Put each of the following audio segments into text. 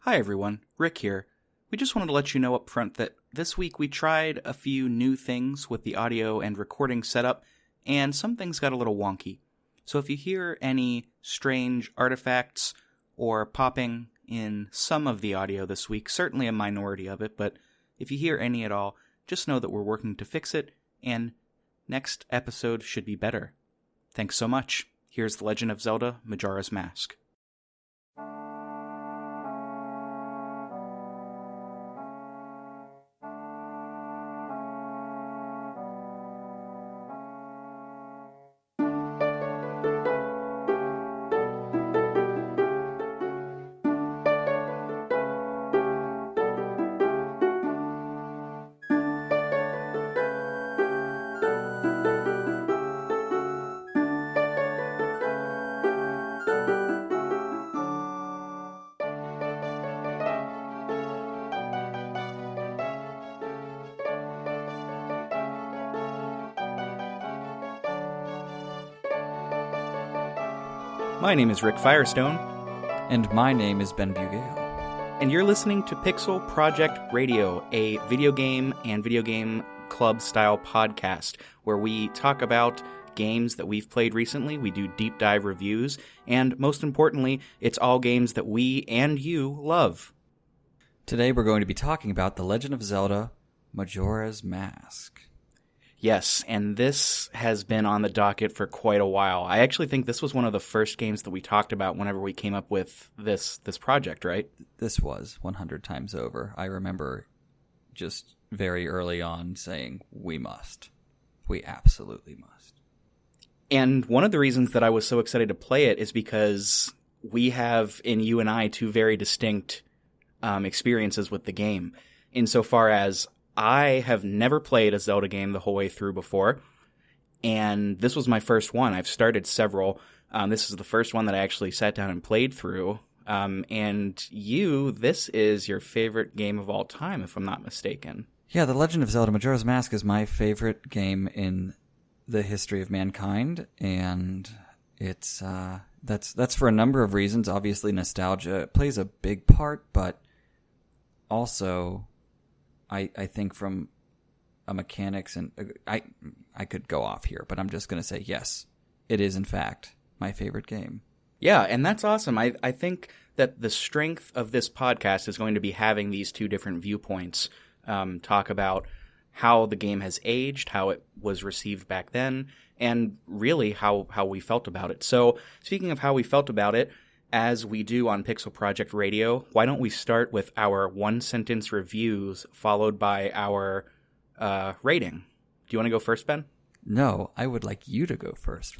Hi everyone, Rick here. We just wanted to let you know up front that this week we tried a few new things with the audio and recording setup, and some things got a little wonky. So if you hear any strange artifacts or popping in some of the audio this week, certainly a minority of it, but if you hear any at all, just know that we're working to fix it, and next episode should be better. Thanks so much. Here's The Legend of Zelda: Majora's Mask. My name is Rick Firestone. And my name is Ben Bugale. And you're listening to pixelprojectradio, a video game and video game club style podcast where we talk about games that we've played recently, we do deep dive reviews, and most importantly, it's all games that we and you love. Today we're going to be talking about The Legend of Zelda: Majora's Mask. Yes, and this has been on the docket for quite a while. I actually think this was one of the first games that we talked about whenever we came up with this project, right? This was 100 times over. I remember just very early on saying, we must. We absolutely must. And one of the reasons that I was so excited to play it is because we have, in you and I, two very distinct experiences with the game. Insofar as I have never played a Zelda game the whole way through before, and this was my first one. I've started several. This is the first one that I actually sat down and played through. And this is your favorite game of all time, if I'm not mistaken. Yeah, The Legend of Zelda: Majora's Mask is my favorite game in the history of mankind, and it's that's for a number of reasons. Obviously, nostalgia plays a big part, but also I think from a mechanics, and I could go off here, but I'm just going to say yes, it is in fact my favorite game. Yeah, and that's awesome. I think that the strength of this podcast is going to be having these two different viewpoints talk about how the game has aged, how it was received back then, and really how we felt about it. So speaking of how we felt about it, as we do on Pixel Project Radio, why don't we start with our one-sentence reviews followed by our rating? Do you want to go first, Ben? No, I would like you to go first.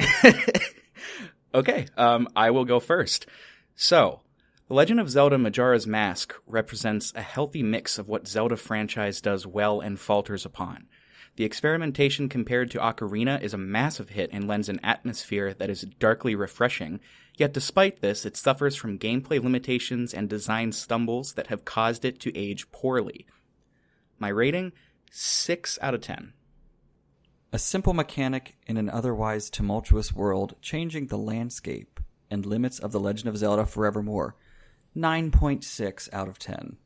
Okay, I will go first. So, The Legend of Zelda: Majora's Mask represents a healthy mix of what Zelda franchise does well and falters upon. The experimentation compared to Ocarina is a massive hit and lends an atmosphere that is darkly refreshing, yet despite this, it suffers from gameplay limitations and design stumbles that have caused it to age poorly. My rating? 6 out of 10. A simple mechanic in an otherwise tumultuous world, changing the landscape and limits of The Legend of Zelda forevermore. 9.6 out of 10.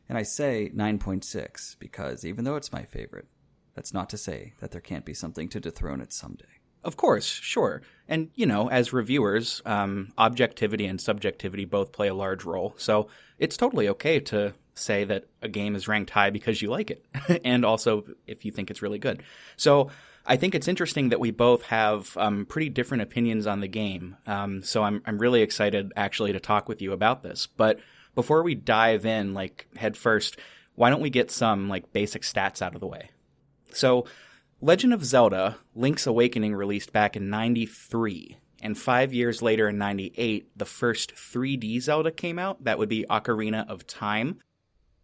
And I say 9.6 because even though it's my favorite, that's not to say that there can't be something to dethrone it someday. Of course, sure. And, as reviewers, objectivity and subjectivity both play a large role. So it's totally okay to say that a game is ranked high because you like it. And also if you think it's really good. So I think it's interesting that we both have pretty different opinions on the game. So I'm really excited actually to talk with you about this. But before we dive in, head first, why don't we get some basic stats out of the way? So, Legend of Zelda: Link's Awakening released back in 93, and 5 years later in 98, the first 3D Zelda came out. That would be Ocarina of Time.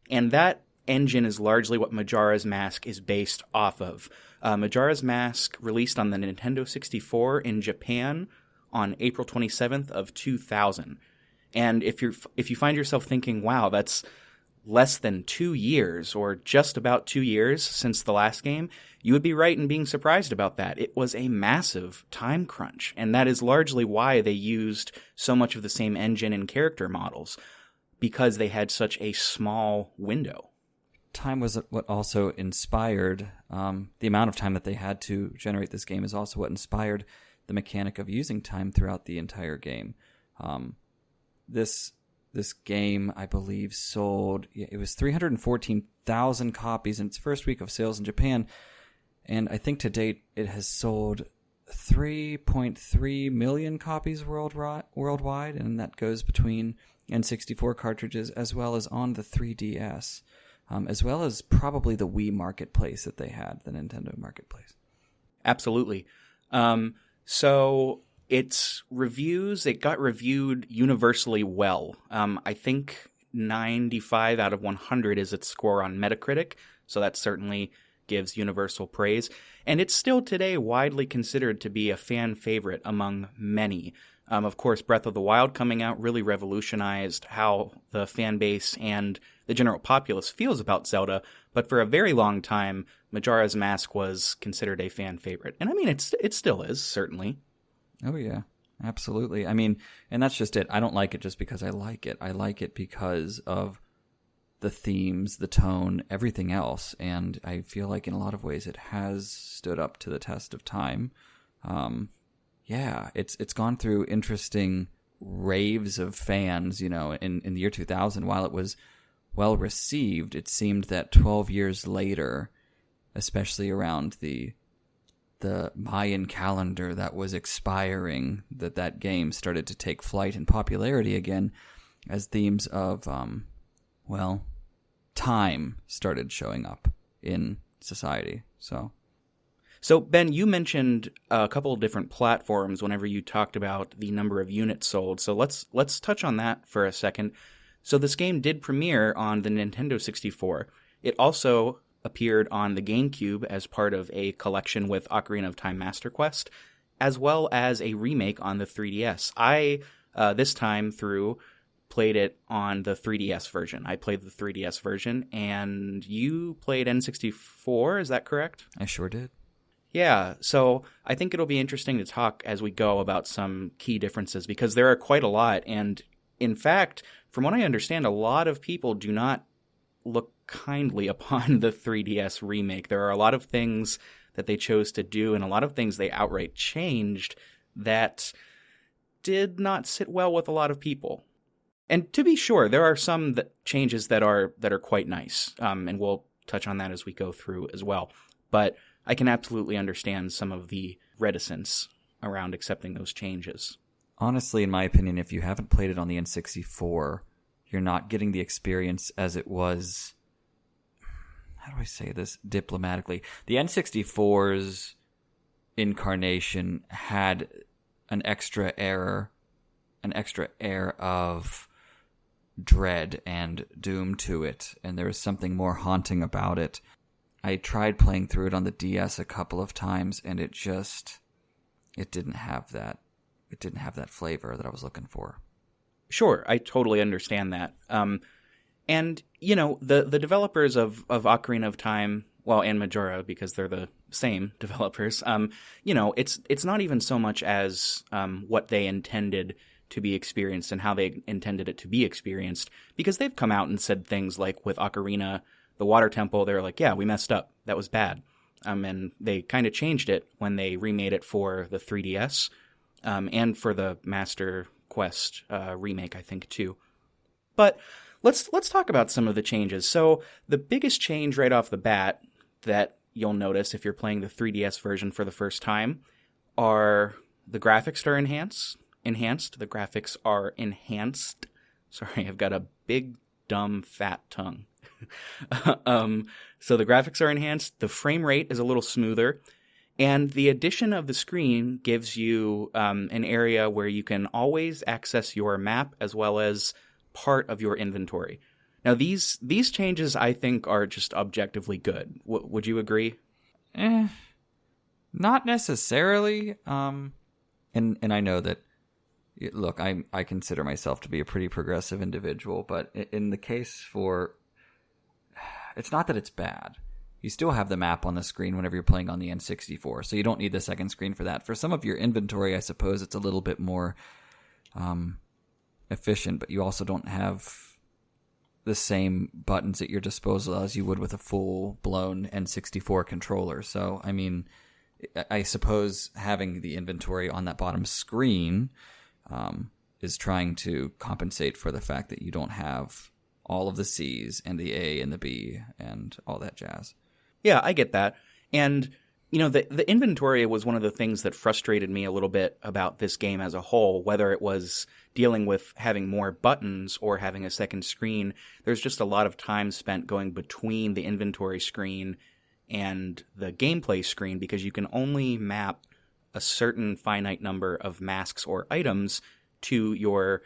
And that engine is largely what Majora's Mask is based off of. Majora's Mask released on the Nintendo 64 in Japan on April 27th of 2000. And if you find yourself thinking, wow, that's less than 2 years, or just about 2 years since the last game, you would be right in being surprised about that. It was a massive time crunch, and that is largely why they used so much of the same engine and character models. because they had such a small window. Time was what also inspired the amount of time that they had to generate this game is also what inspired the mechanic of using time throughout the entire game. This game, I believe, sold, it was 314,000 copies in its first week of sales in Japan, and I think to date it has sold 3.3 million copies worldwide, and that goes between N64 cartridges as well as on the 3DS, as well as probably the Wii marketplace that they had, the Nintendo marketplace. Absolutely. So its reviews, it got reviewed universally well. I think 95 out of 100 is its score on Metacritic, so that certainly gives universal praise. And it's still today widely considered to be a fan favorite among many. Of course, Breath of the Wild coming out really revolutionized how the fan base and the general populace feels about Zelda, but for a very long time, Majora's Mask was considered a fan favorite. And I mean, it still is, certainly. Oh, yeah, absolutely. I mean, and that's just it. I don't like it just because I like it. I like it because of the themes, the tone, everything else. And I feel like in a lot of ways it has stood up to the test of time. Yeah, it's gone through interesting raves of fans, in the year 2000. While it was well received, it seemed that 12 years later, especially around the Mayan calendar that was expiring, that game started to take flight in popularity again as themes of, time started showing up in society. So, Ben, you mentioned a couple of different platforms whenever you talked about the number of units sold. So let's touch on that for a second. So this game did premiere on the Nintendo 64. It also appeared on the GameCube as part of a collection with Ocarina of Time Master Quest, as well as a remake on the 3DS. I, this time through, played it on the 3DS version. I played the 3DS version, and you played N64, is that correct? I sure did. Yeah, so I think it'll be interesting to talk as we go about some key differences, because there are quite a lot, and in fact, from what I understand, a lot of people do not look kindly upon the 3DS remake. There are a lot of things that they chose to do, and a lot of things they outright changed that did not sit well with a lot of people. And to be sure, there are some changes that are quite nice, and we'll touch on that as we go through as well. But I can absolutely understand some of the reticence around accepting those changes. Honestly, in my opinion, if you haven't played it on the N64, you're not getting the experience as it was. How do I say this diplomatically? The N64's incarnation had an extra air of dread and doom to it, and there was something more haunting about it. I tried playing through it on the DS a couple of times, and it didn't have that flavor that I was looking for. Sure, I totally understand that. And, the developers of Ocarina of Time, well, and Majora, because they're the same developers, it's not even so much as what they intended to be experienced and how they intended it to be experienced, because they've come out and said things like with Ocarina, the Water Temple, they're like, yeah, we messed up. That was bad. And they kind of changed it when they remade it for the 3DS and for the Master Quest remake, I think, too. But let's talk about some of the changes. So the biggest change right off the bat that you'll notice if you're playing the 3DS version for the first time are the graphics are enhanced. The graphics are enhanced. Sorry, I've got a big, dumb, fat tongue. So the graphics are enhanced. The frame rate is a little smoother. And the addition of the screen gives you an area where you can always access your map as well as part of your inventory. Now, these changes, I think, are just objectively good. Would you agree? Not necessarily. And I know that, look, I consider myself to be a pretty progressive individual, but in the case for... It's not that it's bad. You still have the map on the screen whenever you're playing on the N64, so you don't need the second screen for that. For some of your inventory, I suppose it's a little bit more efficient, but you also don't have the same buttons at your disposal as you would with a full-blown N64 controller. So, I mean, I suppose having the inventory on that bottom screen is trying to compensate for the fact that you don't have all of the C's and the A and the B and all that jazz. Yeah, I get that. And, you know, the inventory was one of the things that frustrated me a little bit about this game as a whole, whether it was dealing with having more buttons or having a second screen. There's just a lot of time spent going between the inventory screen and the gameplay screen because you can only map a certain finite number of masks or items to your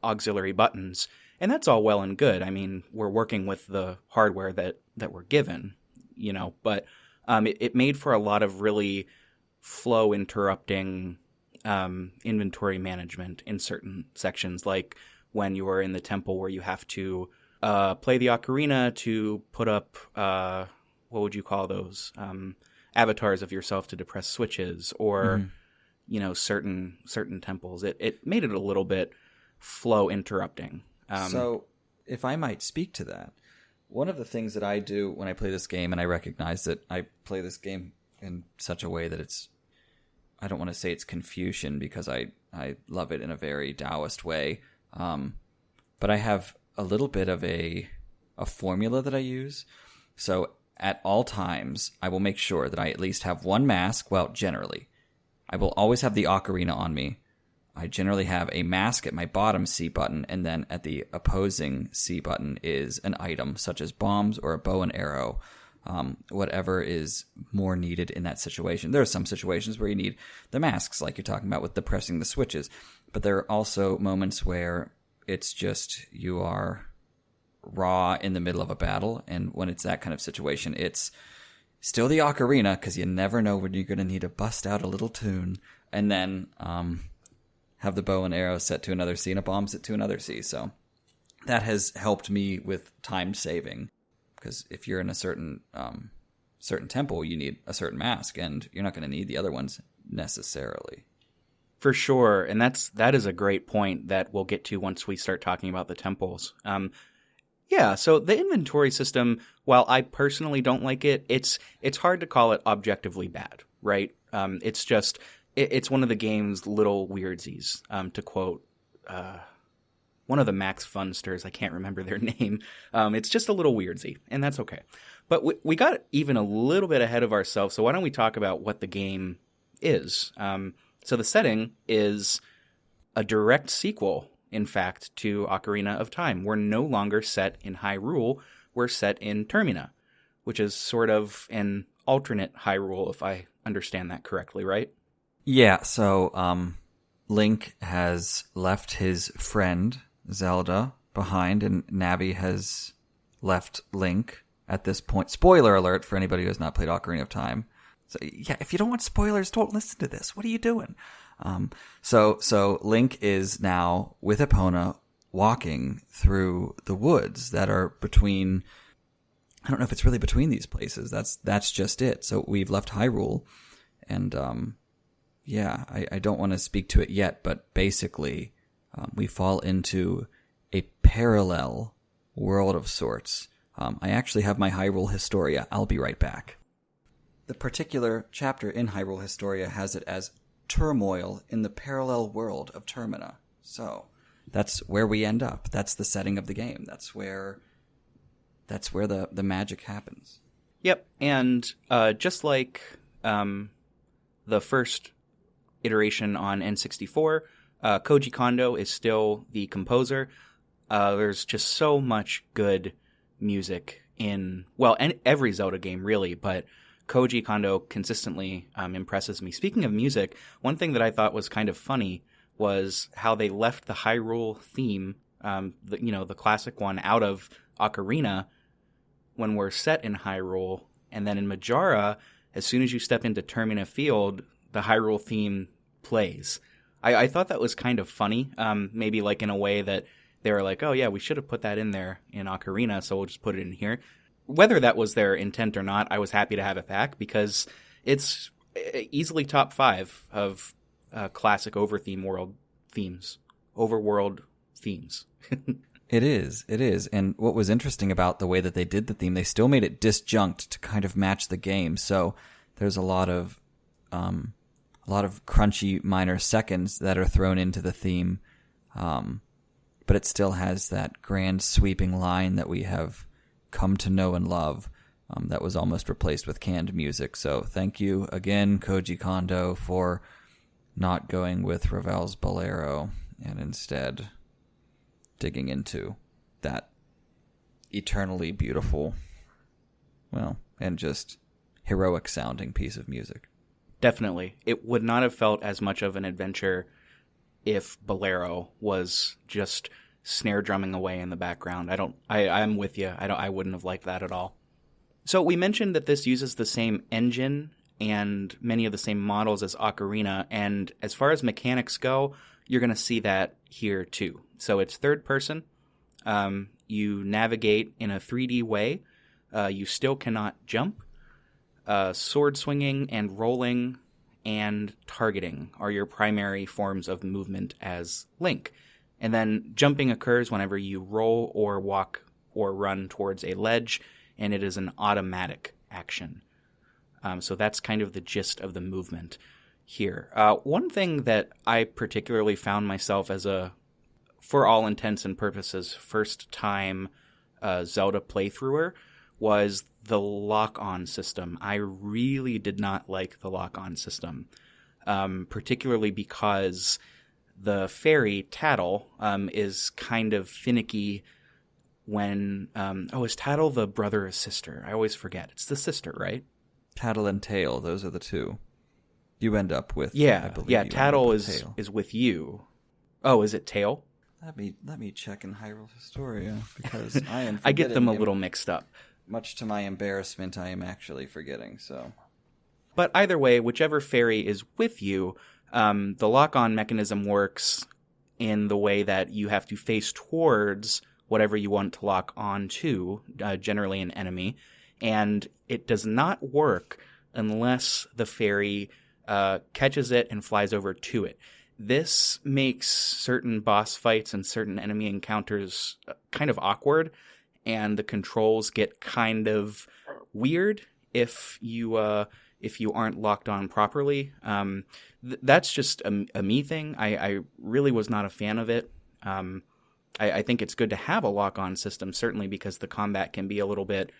auxiliary buttons. And that's all well and good. I mean, we're working with the hardware that we're given, you know, but it made for a lot of really flow interrupting inventory management in certain sections, like when you are in the temple where you have to play the ocarina to put up, what would you call those? Avatars of yourself to depress switches or, you know, certain temples. It made it a little bit flow interrupting. So, if I might speak to that, one of the things that I do when I play this game, and I recognize that I play this game in such a way that I don't want to say it's Confucian because I love it in a very Taoist way, but I have a little bit of a formula that I use. So, at all times, I will make sure that I at least have one mask. Well, generally, I will always have the ocarina on me. I generally have a mask at my bottom C button, and then at the opposing C button is an item, such as bombs or a bow and arrow, whatever is more needed in that situation. There are some situations where you need the masks, like you're talking about with depressing the switches, but there are also moments where it's just you are raw in the middle of a battle, and when it's that kind of situation, it's still the ocarina, because you never know when you're going to need to bust out a little tune, and then have the bow and arrow set to another C and a bomb set to another C. So that has helped me with time saving, because if you're in a certain temple, you need a certain mask, and you're not going to need the other ones necessarily. For sure, and that is a great point that we'll get to once we start talking about the temples. Yeah, so the inventory system, while I personally don't like it, it's hard to call it objectively bad, right? It's just it's one of the game's little weirdsies, to quote one of the Max Funsters. I can't remember their name. It's just a little weirdsie, and that's okay. But we got even a little bit ahead of ourselves, so why don't we talk about what the game is? So the setting is a direct sequel, in fact, to Ocarina of Time. We're no longer set in Hyrule, we're set in Termina, which is sort of an alternate Hyrule, if I understand that correctly, right? Yeah, so Link has left his friend, Zelda, behind, and Navi has left Link at this point. Spoiler alert for anybody who has not played Ocarina of Time. So, yeah, if you don't want spoilers, don't listen to this. What are you doing? So Link is now with Epona walking through the woods that are between, I don't know if it's really between these places. That's just it. So we've left Hyrule, and yeah, I don't want to speak to it yet, but basically we fall into a parallel world of sorts. I actually have my Hyrule Historia. I'll be right back. The particular chapter in Hyrule Historia has it as turmoil in the parallel world of Termina. So that's where we end up. That's the setting of the game. That's where the magic happens. Yep, and just like the first iteration on N64, Koji Kondo is still the composer. There's just so much good music in, well, every Zelda game really, but Koji Kondo consistently impresses me. Speaking of music, one thing that I thought was kind of funny was how they left the Hyrule theme, the classic one, out of Ocarina when we're set in Hyrule, and then in Majora, as soon as you step into Termina Field, the Hyrule theme plays. I thought that was kind of funny, maybe like in a way that they were like, oh yeah, we should have put that in there in Ocarina, so we'll just put it in here. Whether that was their intent or not, I was happy to have it back because it's easily top 5 of classic overworld themes. It is. And what was interesting about the way that they did the theme, they still made it disjunct to kind of match the game. So there's a lot of crunchy minor seconds that are thrown into the theme. But it still has that grand sweeping line that we have come to know and love, that was almost replaced with canned music. So thank you again, Koji Kondo, for not going with Ravel's Bolero and instead digging into that eternally beautiful, well, and just heroic sounding piece of music. Definitely. It would not have felt as much of an adventure if Bolero was just snare drumming away in the background. I'm with you. I wouldn't have liked that at all. So we mentioned that this uses the same engine and many of the same models as Ocarina, and as far as mechanics go, you're going to see that here too. So it's third person. You navigate in a 3D way. You still cannot jump. Sword swinging and rolling and targeting are your primary forms of movement as Link. And then jumping occurs whenever you roll or walk or run towards a ledge, and it is an automatic action. So that's kind of the gist of the movement here. One thing that I particularly found myself as for all intents and purposes, first time Zelda playthrougher was the lock-on system. I really did not like the lock-on system, particularly because the fairy, Tattle, is kind of finicky when... is Tattle the brother or sister? I always forget. It's the sister, right? Tattle and Tail, those are the two. You end up with... Tattle is with you. Oh, is it Tail? Let me check in Hyrule Historia, because I am I get them a little mixed up. Much to my embarrassment, I am actually forgetting, so... But either way, whichever fairy is with you, the lock-on mechanism works in the way that you have to face towards whatever you want to lock on to, generally an enemy, and it does not work unless the fairy catches it and flies over to it. This makes certain boss fights and certain enemy encounters kind of awkward, and the controls get kind of weird if you aren't locked on properly. That's just a me thing. I really was not a fan of it. I think it's good to have a lock-on system, certainly because the combat can be a little bit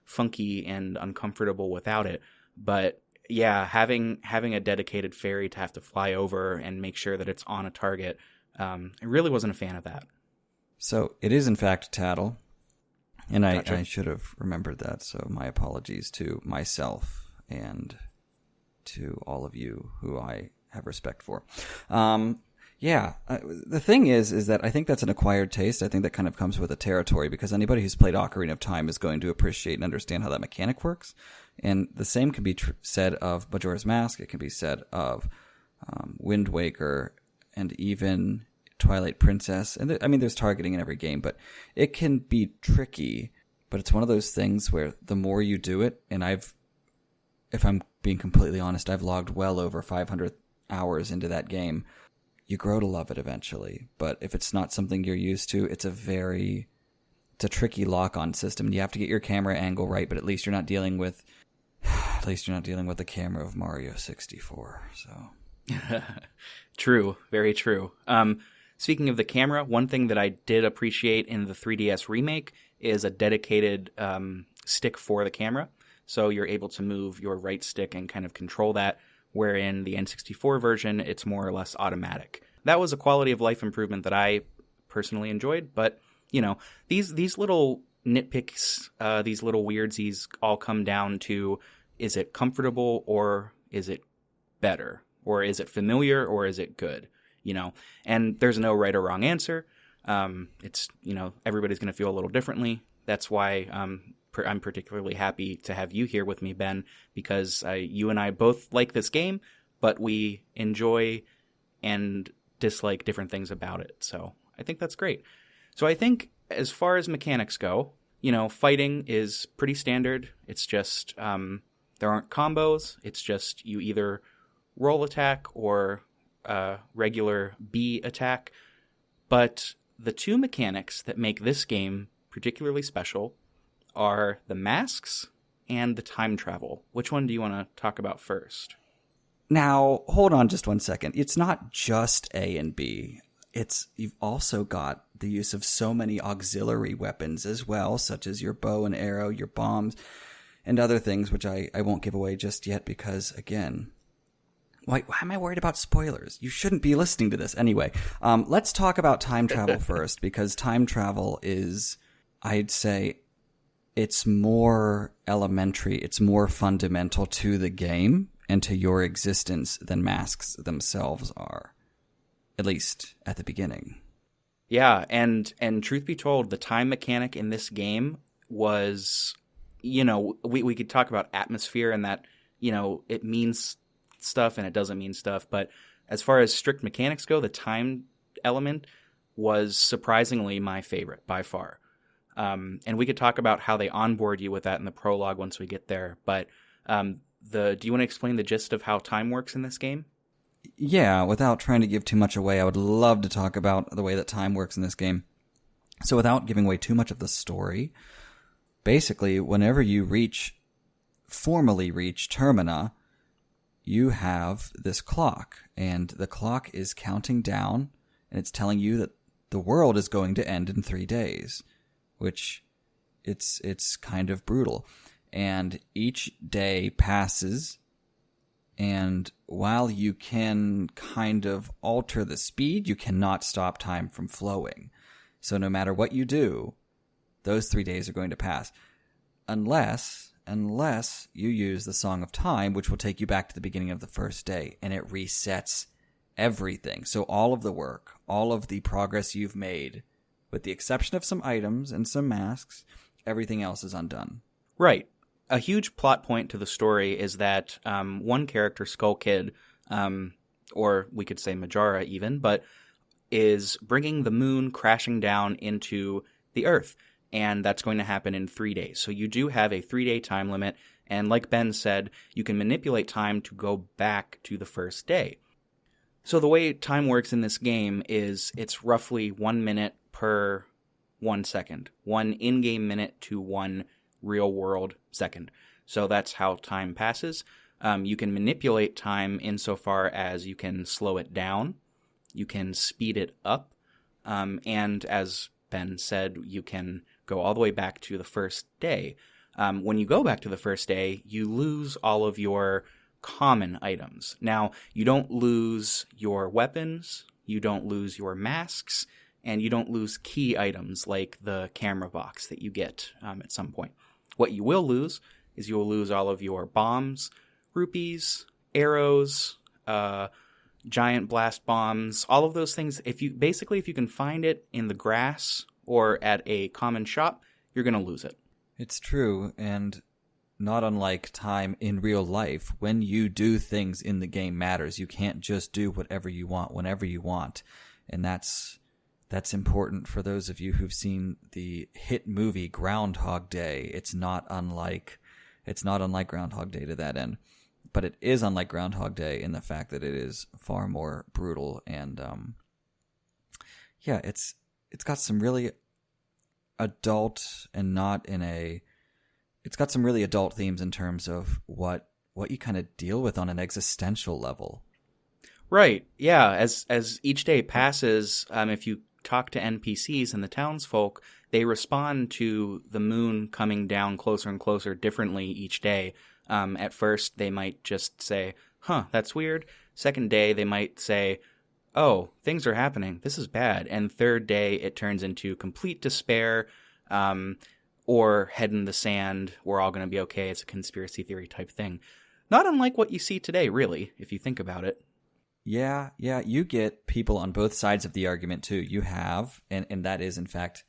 funky and uncomfortable without it. But yeah, having a dedicated fairy to have to fly over and make sure that it's on a target, I really wasn't a fan of that. So it is in fact Tattle, and Gotcha. I should have remembered that, so my apologies to myself and to all of you who I have respect for. The thing is that I think that's an acquired taste. I think that kind of comes with the territory, because anybody who's played Ocarina of Time is going to appreciate and understand how that mechanic works. And the same can be said of Majora's Mask. It can be said of Wind Waker and even Twilight Princess. And there's targeting in every game, but it can be tricky. But it's one of those things where the more you do it, and if I'm being completely honest, I've logged well over 500 hours into that game. You grow to love it eventually. But if it's not something you're used to, it's a tricky lock-on system. You have to get your camera angle right, but at least you're not dealing with the camera of Mario 64. So True, very true. Speaking of the camera, one thing that I did appreciate in the 3DS remake is a dedicated stick for the camera. So you're able to move your right stick and kind of control that, where in the N64 version, it's more or less automatic. That was a quality of life improvement that I personally enjoyed, but, these little nitpicks, these little weirdsies all come down to, is it comfortable or is it better? Or is it familiar or is it good? And there's no right or wrong answer. It's, everybody's going to feel a little differently. That's why I'm particularly happy to have you here with me, Ben, because you and I both like this game, but we enjoy and dislike different things about it. So I think that's great. So I think as far as mechanics go, fighting is pretty standard. It's just there aren't combos. It's just you either roll attack or regular B attack. But the two mechanics that make this game particularly special are the masks and the time travel. Which one do you want to talk about first? Now, hold on just 1 second. It's not just A and B. You've also got the use of so many auxiliary weapons as well, such as your bow and arrow, your bombs, and other things, which I won't give away just yet because, again, why am I worried about spoilers? You shouldn't be listening to this. Anyway, let's talk about time travel first, because time travel is, I'd say, it's more elementary, it's more fundamental to the game and to your existence than masks themselves are, at least at the beginning. Yeah, and truth be told, the time mechanic in this game was, we could talk about atmosphere and that, it means stuff and it doesn't mean stuff, but as far as strict mechanics go, the time element was surprisingly my favorite by far. And we could talk about how they onboard you with that in the prologue once we get there, but do you want to explain the gist of how time works in this game? Yeah, without trying to give too much away, I would love to talk about the way that time works in this game. So without giving away too much of the story, basically, whenever you formally reach Termina, you have this clock, and the clock is counting down, and it's telling you that the world is going to end in 3 days, which it's kind of brutal. And each day passes, and while you can kind of alter the speed, you cannot stop time from flowing. So no matter what you do, those 3 days are going to pass. Unless you use the Song of Time, which will take you back to the beginning of the first day, and it resets everything. So all of the work, all of the progress you've made, with the exception of some items and some masks, everything else is undone. Right. A huge plot point to the story is that one character, Skull Kid, or we could say Majora even, but is bringing the moon crashing down into the Earth. And that's going to happen in 3 days. So you do have a 3-day time limit. And like Ben said, you can manipulate time to go back to the first day. So the way time works in this game is it's roughly 1 minute per 1 second. 1 in-game minute to 1 real-world second. So that's how time passes. You can manipulate time insofar as you can slow it down. You can speed it up. And as Ben said, you can go all the way back to the first day. When you go back to the first day, you lose all of your common items. Now, you don't lose your weapons, you don't lose your masks, and you don't lose key items like the camera box that you get at some point. What you will lose is you will lose all of your bombs, rupees, arrows, giant blast bombs, all of those things. If you can find it in the grass or at a common shop, you're going to lose it. It's true, and not unlike time in real life, when you do things in the game matters. You can't just do whatever you want whenever you want, and that's important for those of you who've seen the hit movie Groundhog Day. It's not unlike Groundhog Day to that end, but it is unlike Groundhog Day in the fact that it is far more brutal, and it's got some really adult and not in a. It's got some really adult themes in terms of what you kind of deal with on an existential level. Right. Yeah. As each day passes, if you talk to NPCs and the townsfolk, they respond to the moon coming down closer and closer differently each day. At first, they might just say, "Huh, that's weird." Second day, they might say, "Oh, things are happening. This is bad." And third day, it turns into complete despair, or head in the sand. We're all going to be okay. It's a conspiracy theory type thing. Not unlike what you see today, really, if you think about it. Yeah, you get people on both sides of the argument, too. You have, and that is, in fact,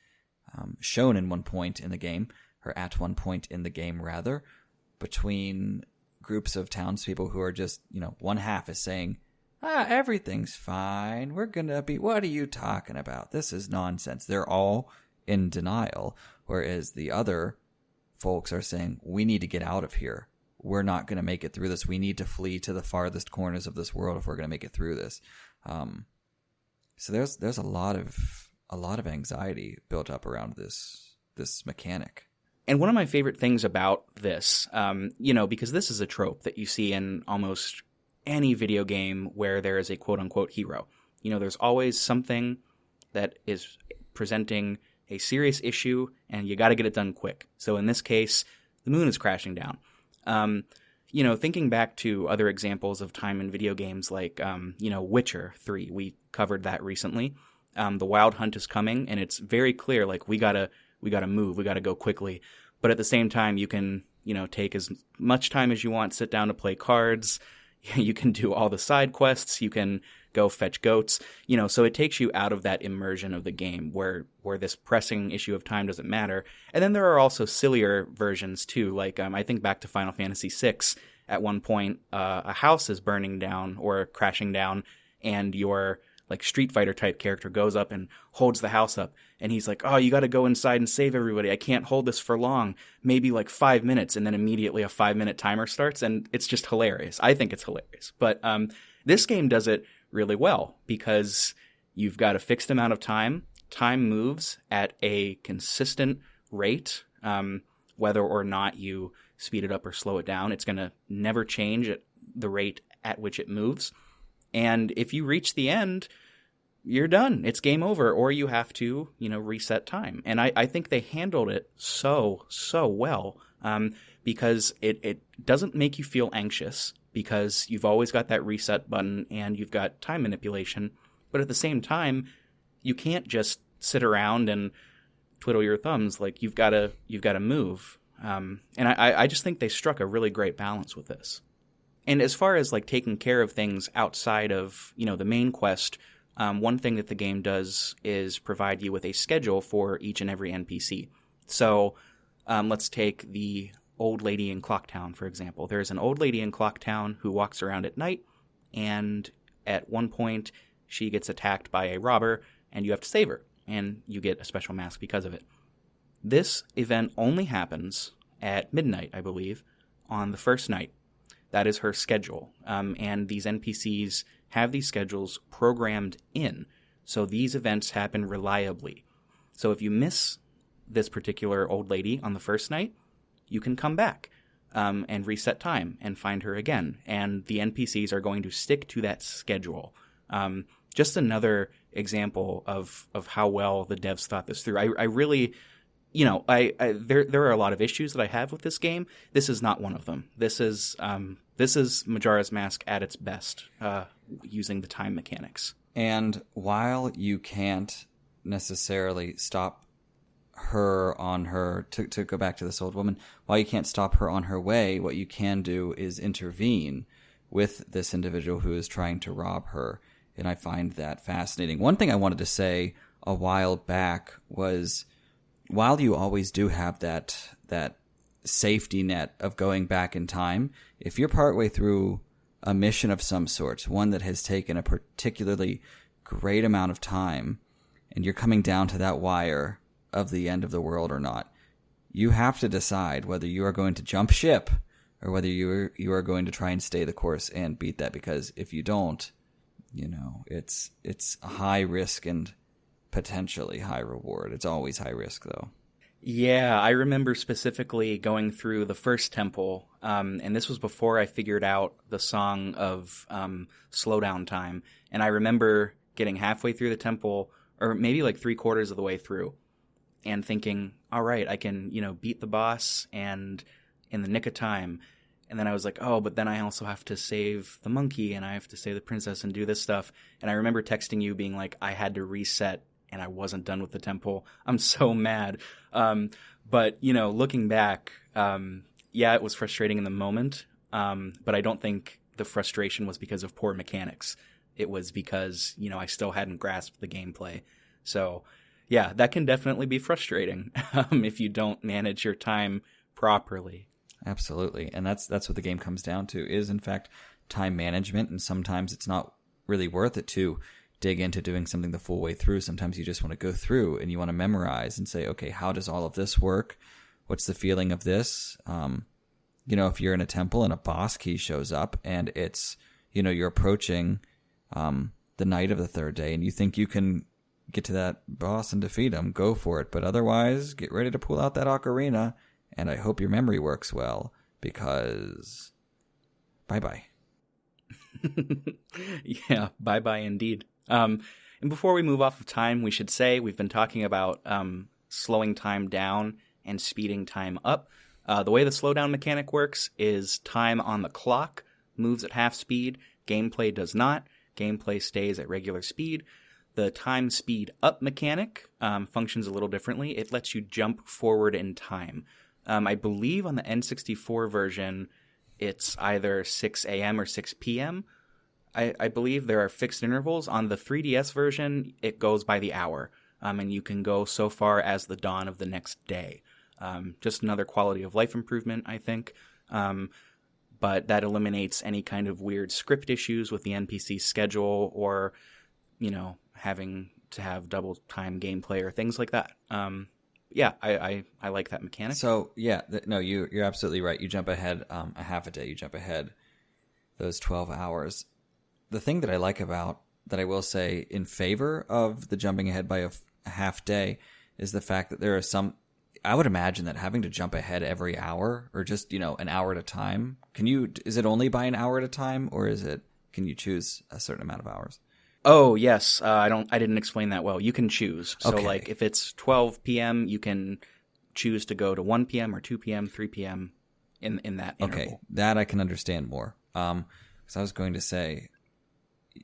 shown in one point in the game, or at one point in the game, rather, between groups of townspeople who are just, one half is saying, everything's fine. We're going to be, what are you talking about? This is nonsense. They're all in denial, whereas the other folks are saying, we need to get out of here. We're not going to make it through this. We need to flee to the farthest corners of this world if we're going to make it through this. So there's a lot a lot of anxiety built up around this mechanic. And one of my favorite things about this, because this is a trope that you see in almost any video game where there is a quote-unquote hero. There's always something that is presenting a serious issue, and you got to get it done quick. So in this case, the moon is crashing down. Thinking back to other examples of time in video games like, Witcher 3, we covered that recently. The Wild Hunt is coming, and it's very clear, like, we gotta move, we gotta go quickly. But at the same time, you can, take as much time as you want, sit down to play cards. You can do all the side quests. You can go fetch goats. So it takes you out of that immersion of the game where this pressing issue of time doesn't matter. And then there are also sillier versions too. Like, I think back to Final Fantasy VI. At one point, a house is burning down or crashing down, and your like Street Fighter type character goes up and holds the house up, and he's like, "Oh, you got to go inside and save everybody. I can't hold this for long. Maybe like 5 minutes," and then immediately a 5-minute timer starts, and it's just hilarious. I think it's hilarious. But this game does it really well because you've got a fixed amount of time. Time moves at a consistent rate, whether or not you speed it up or slow it down. It's going to never change at the rate at which it moves. And if you reach the end, you're done. It's game over, or you have to, reset time. And I think they handled it so well, because it doesn't make you feel anxious because you've always got that reset button and you've got time manipulation. But at the same time, you can't just sit around and twiddle your thumbs. Like, you've got to move. And I just think they struck a really great balance with this. And as far as like taking care of things outside of, the main quest, one thing that the game does is provide you with a schedule for each and every NPC. So let's take the old lady in Clocktown, for example. There's an old lady in Clocktown who walks around at night, and at one point she gets attacked by a robber, and you have to save her, and you get a special mask because of it. This event only happens at midnight, I believe, on the first night. That is her schedule. And these NPCs have these schedules programmed in. So these events happen reliably. So if you miss this particular old lady on the first night, you can come back and reset time and find her again. And the NPCs are going to stick to that schedule. Just another example of how well the devs thought this through. I really... there are a lot of issues that I have with this game. This is not one of them. This is Majora's Mask at its best, using the time mechanics. And while you can't necessarily stop her on her, to go back to this old woman, while you can't stop her on her way, what you can do is intervene with this individual who is trying to rob her. And I find that fascinating. One thing I wanted to say a while back was, while you always do have that safety net of going back in time, if you're partway through a mission of some sort, one that has taken a particularly great amount of time, and you're coming down to that wire of the end of the world or not, you have to decide whether you are going to jump ship or whether you are going to try and stay the course and beat that. Because if you don't, it's a high risk and potentially high reward. It's always high risk, though. Yeah, I remember specifically going through the first temple, and this was before I figured out the song of slowdown time. And I remember getting halfway through the temple, or maybe like 3/4 of the way through, and thinking, all right, I can, beat the boss and in the nick of time. And then I was like, oh, but then I also have to save the monkey, and I have to save the princess and do this stuff. And I remember texting you being like, I had to reset and I wasn't done with the temple. I'm so mad. But, looking back, it was frustrating in the moment. But I don't think the frustration was because of poor mechanics. It was because, I still hadn't grasped the gameplay. So, yeah, that can definitely be frustrating if you don't manage your time properly. Absolutely. And that's what the game comes down to, is, in fact, time management. And sometimes it's not really worth it to dig into doing something the full way through. Sometimes you just want to go through and you want to memorize and say, okay, how does all of this work? What's the feeling of this? If you're in a temple and a boss key shows up and it's, you're approaching the night of the third day and you think you can get to that boss and defeat him, go for it. But otherwise, get ready to pull out that ocarina, and I hope your memory works well, because bye-bye. Yeah, bye-bye indeed. And before we move off of time, we should say we've been talking about slowing time down and speeding time up. The way the slowdown mechanic works is time on the clock moves at half speed. Gameplay does not. Gameplay stays at regular speed. The time speed up mechanic functions a little differently. It lets you jump forward in time. I believe on the N64 version, it's either 6 a.m. or 6 p.m. I believe there are fixed intervals. On the 3DS version, it goes by the hour, and you can go so far as the dawn of the next day. Just another quality of life improvement, I think. But that eliminates any kind of weird script issues with the NPC schedule or, having to have double time gameplay or things like that. Yeah, I like that mechanic. So, yeah, you're absolutely right. You jump ahead a half a day. You jump ahead those 12 hours. The thing that I like about, that I will say in favor of the jumping ahead by a half day, is the fact that there are some, I would imagine that having to jump ahead every hour, or just, an hour at a time, is it only by an hour at a time, or can you choose a certain amount of hours? Oh, yes. I didn't explain that well. You can choose. So, Okay. if it's 12 p.m., you can choose to go to 1 p.m. or 2 p.m., 3 p.m. in that interval. Okay, that I can understand more. Because I was going to say,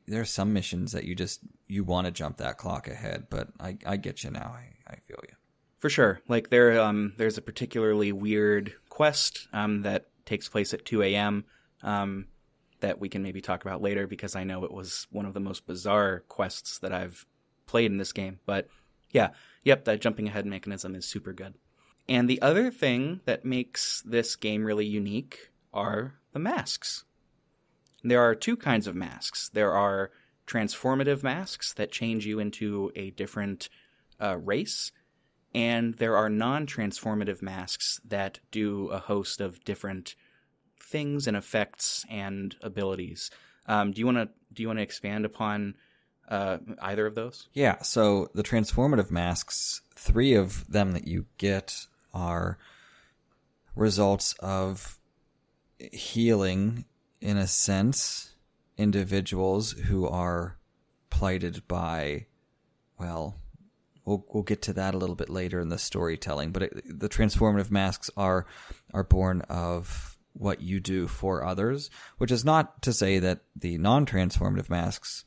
there are some missions that you want to jump that clock ahead, but I get you now. I feel you. For sure. There's a particularly weird quest that takes place at 2 a.m. That we can maybe talk about later, because I know it was one of the most bizarre quests that I've played in this game. But yeah, that jumping ahead mechanism is super good. And the other thing that makes this game really unique are the masks. There are two kinds of masks. There are transformative masks that change you into a different race, and there are non-transformative masks that do a host of different things and effects and abilities. Do you want to expand upon either of those? Yeah. So the transformative masks, 3 of them that you get are results of healing, in a sense, individuals who are plighted by, well, we'll get to that a little bit later in the storytelling, but the transformative masks are born of what you do for others, which is not to say that the non-transformative masks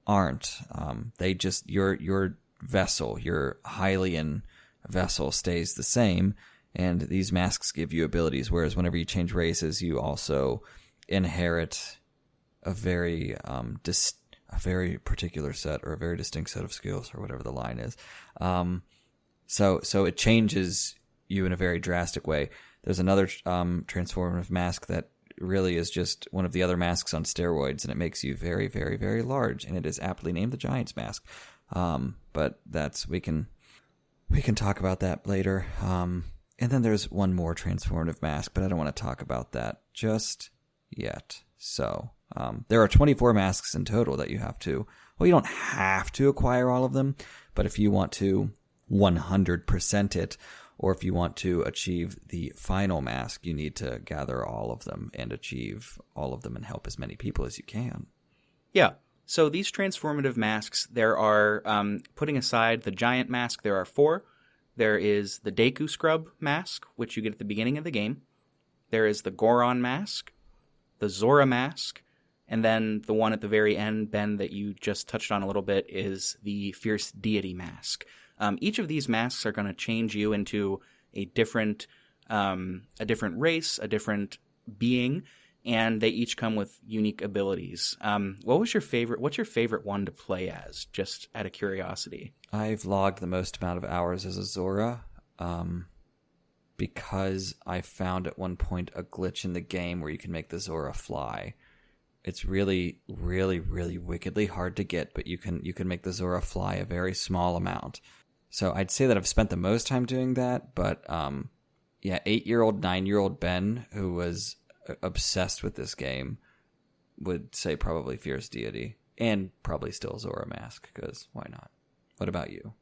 aren't. They just, your vessel, your Hylian vessel stays the same, and these masks give you abilities, whereas whenever you change races, you also inherit a very particular set, or a very distinct set of skills, or whatever the line is. So it changes you in a very drastic way. There's another transformative mask that really is just one of the other masks on steroids, and it makes you very, very, very large, and it is aptly named the Giant's Mask. But we can talk about that later. And then there's one more transformative mask, but I don't want to talk about that just yet. So there are 24 masks in total that you have to. Well, you don't have to acquire all of them, but if you want to 100% it, or if you want to achieve the final mask, you need to gather all of them and achieve all of them and help as many people as you can. Yeah. So these transformative masks, there are, putting aside the giant mask, there are 4. There is the Deku Scrub mask, which you get at the beginning of the game. There is the Goron mask, the Zora mask, and then the one at the very end, Ben, that you just touched on a little bit, is the Fierce Deity mask. Each of these masks are going to change you into a different race, a different being, and they each come with unique abilities. What's your favorite one to play as, just out of curiosity? I've logged the most amount of hours as a Zora, because I found at one point a glitch in the game where you can make the Zora fly. It's really, really, really wickedly hard to get, but you can make the Zora fly a very small amount. So I'd say that I've spent the most time doing that, but 8-year-old, 9-year-old Ben, who was obsessed with this game, would say probably Fierce Deity, and probably still Zora Mask, because why not? What about you?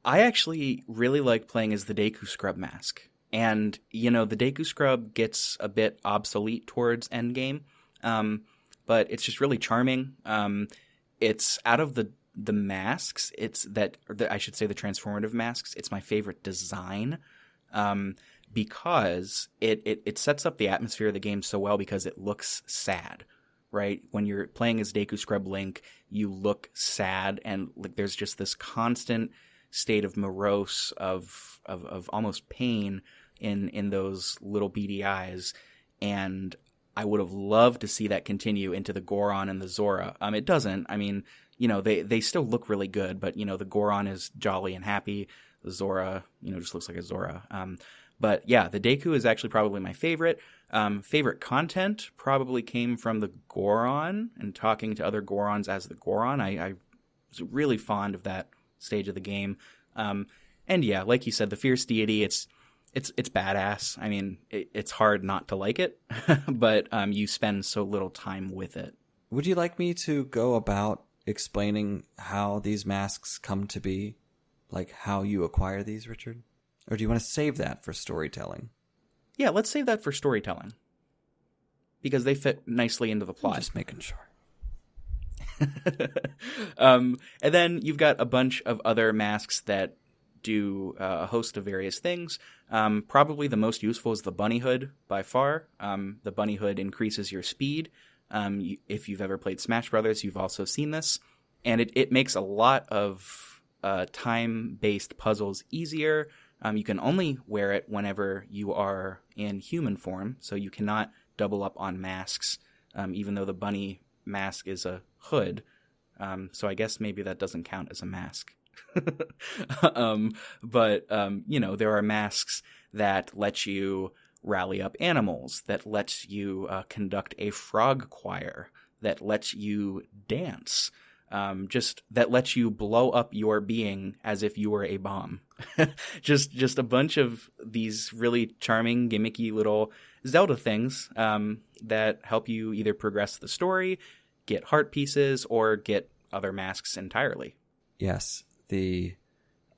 I actually really like playing as the Deku Scrub mask. And, the Deku Scrub gets a bit obsolete towards endgame, but it's just really charming. It's out of the masks, I should say the transformative masks, it's my favorite design, because it sets up the atmosphere of the game so well because it looks sad, right? When you're playing as Deku Scrub Link, you look sad, and like there's just this constant state of morose, of almost pain in those little beady eyes, and I would have loved to see that continue into the Goron and the Zora. It doesn't. I mean, they still look really good, but the Goron is jolly and happy. The Zora, just looks like a Zora. But yeah, the Deku is actually probably my favorite. Favorite content probably came from the Goron and talking to other Gorons as the Goron. I was really fond of that stage of the game. And yeah, like you said, the Fierce Deity, it's badass. I mean, it's hard not to like it, but you spend so little time with it. Would you like me to go about explaining how these masks come to be? Like how you acquire these, Richard? Or do you want to save that for storytelling? Yeah, let's save that for storytelling. Because they fit nicely into the plot. I'm just making sure. And then you've got a bunch of other masks that do a host of various things. Probably the most useful is the bunny hood by far. The bunny hood increases your speed. If you've ever played Smash Brothers, you've also seen this. And it makes a lot of time-based puzzles easier. You can only wear it whenever you are in human form, so you cannot double up on masks, even though the bunny mask is a hood. So I guess maybe that doesn't count as a mask. But there are masks that let you rally up animals, that lets you conduct a frog choir, that lets you dance, just that lets you blow up your being as if you were a bomb. just a bunch of these really charming, gimmicky little Zelda things that help you either progress the story, get heart pieces, or get other masks entirely. Yes, the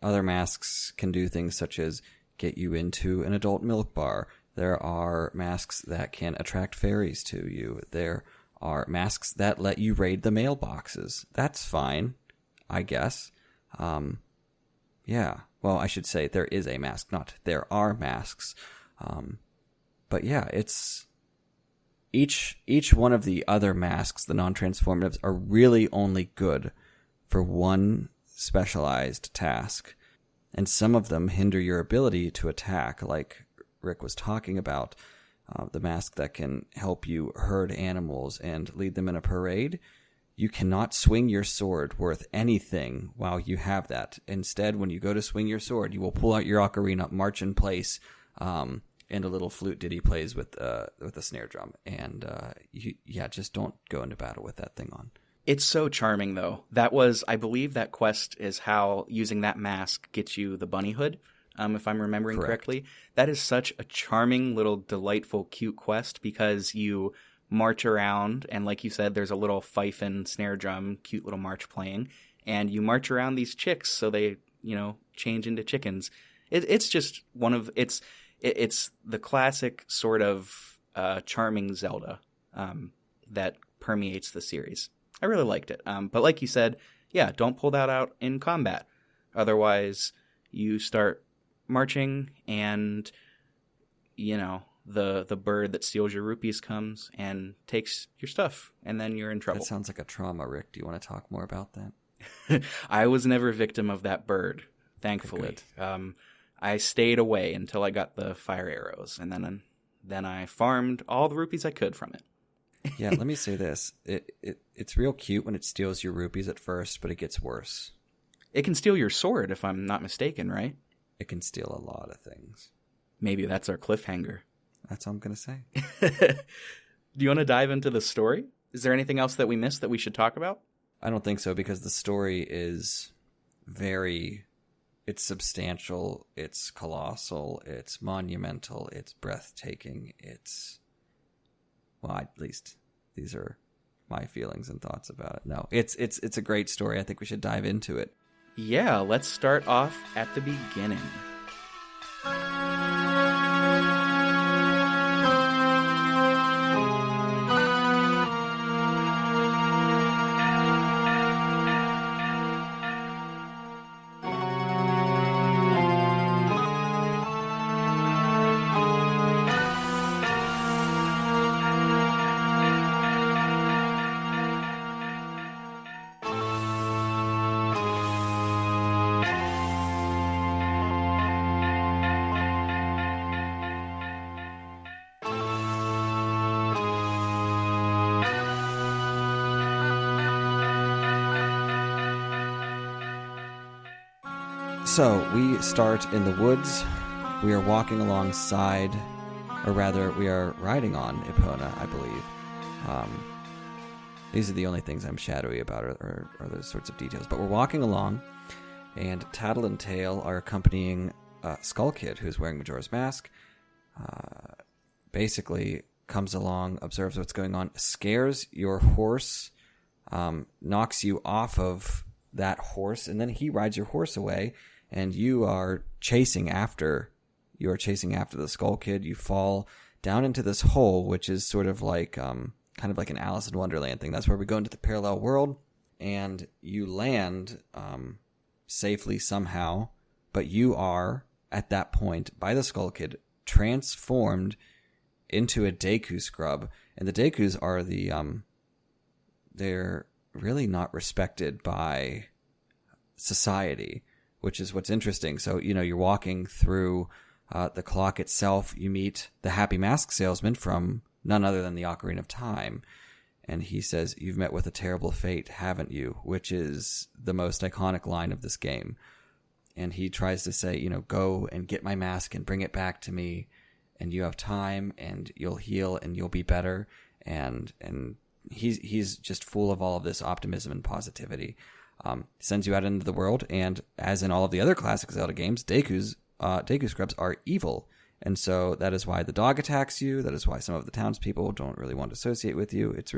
other masks can do things such as get you into an adult milk bar. There are masks that can attract fairies to you. There are masks that let you raid the mailboxes. That's fine, I guess. Yeah, well, I should say there is a mask, not there are masks. But yeah, it's each one of the other masks, the non-transformatives, are really only good for one specialized task. And some of them hinder your ability to attack, like Rick was talking about. The mask that can help you herd animals and lead them in a parade. You cannot swing your sword worth anything while you have that. Instead, when you go to swing your sword, you will pull out your ocarina, march in place, and a little flute ditty plays with a snare drum. And just don't go into battle with that thing on. It's so charming, though. I believe that quest is how using that mask gets you the bunny hood. If I'm remembering correctly. That is such a charming little delightful cute quest because you march around and like you said there's a little fife and snare drum cute little march playing and you march around these chicks so they change into chickens. It's just it's the classic sort of charming Zelda that permeates the series. I really liked it. But like you said, yeah, don't pull that out in combat. Otherwise you start marching and the bird that steals your rupees comes and takes your stuff and then you're in trouble. That sounds like a trauma, Rick. Do you want to talk more about that? I was never a victim of that bird, thankfully. I stayed away until I got the fire arrows and then I farmed all the rupees I could from it. Yeah, let me say this. It's real cute when it steals your rupees at first, but it gets worse. It can steal your sword if I'm not mistaken, right? It can steal a lot of things. Maybe that's our cliffhanger. That's all I'm going to say. Do you want to dive into the story? Is there anything else that we missed that we should talk about? I don't think so because the story is it's substantial, it's colossal, it's monumental, it's breathtaking, at least these are my feelings and thoughts about it. No, it's a great story. I think we should dive into it. Yeah, let's start off at the beginning. So, we start in the woods. We are walking alongside, or rather, we are riding on Epona, I believe. These are the only things I'm shadowy about, are those sorts of details. But we're walking along, and Tattle and Tail are accompanying Skull Kid, who's wearing Majora's Mask. Basically, comes along, observes what's going on, scares your horse, knocks you off of that horse, and then he rides your horse away. And you are chasing after the Skull Kid. You fall down into this hole, which is sort of like kind of like an Alice in Wonderland thing. That's where we go into the parallel world, and you land safely somehow. But you are at that point by the Skull Kid transformed into a Deku scrub, and the Dekus are they're really not respected by society, which is what's interesting. So, you're walking through the clock itself. You meet the Happy Mask salesman from none other than the Ocarina of Time. And he says, "You've met with a terrible fate, haven't you?" Which is the most iconic line of this game. And he tries to say, go and get my mask and bring it back to me. And you have time, and you'll heal, and you'll be better. And he's just full of all of this optimism and positivity. Sends you out into the world, and as in all of the other classic Zelda games, Deku scrubs are evil, and so that is why the dog attacks you. That is why some of the townspeople don't really want to associate with you. That's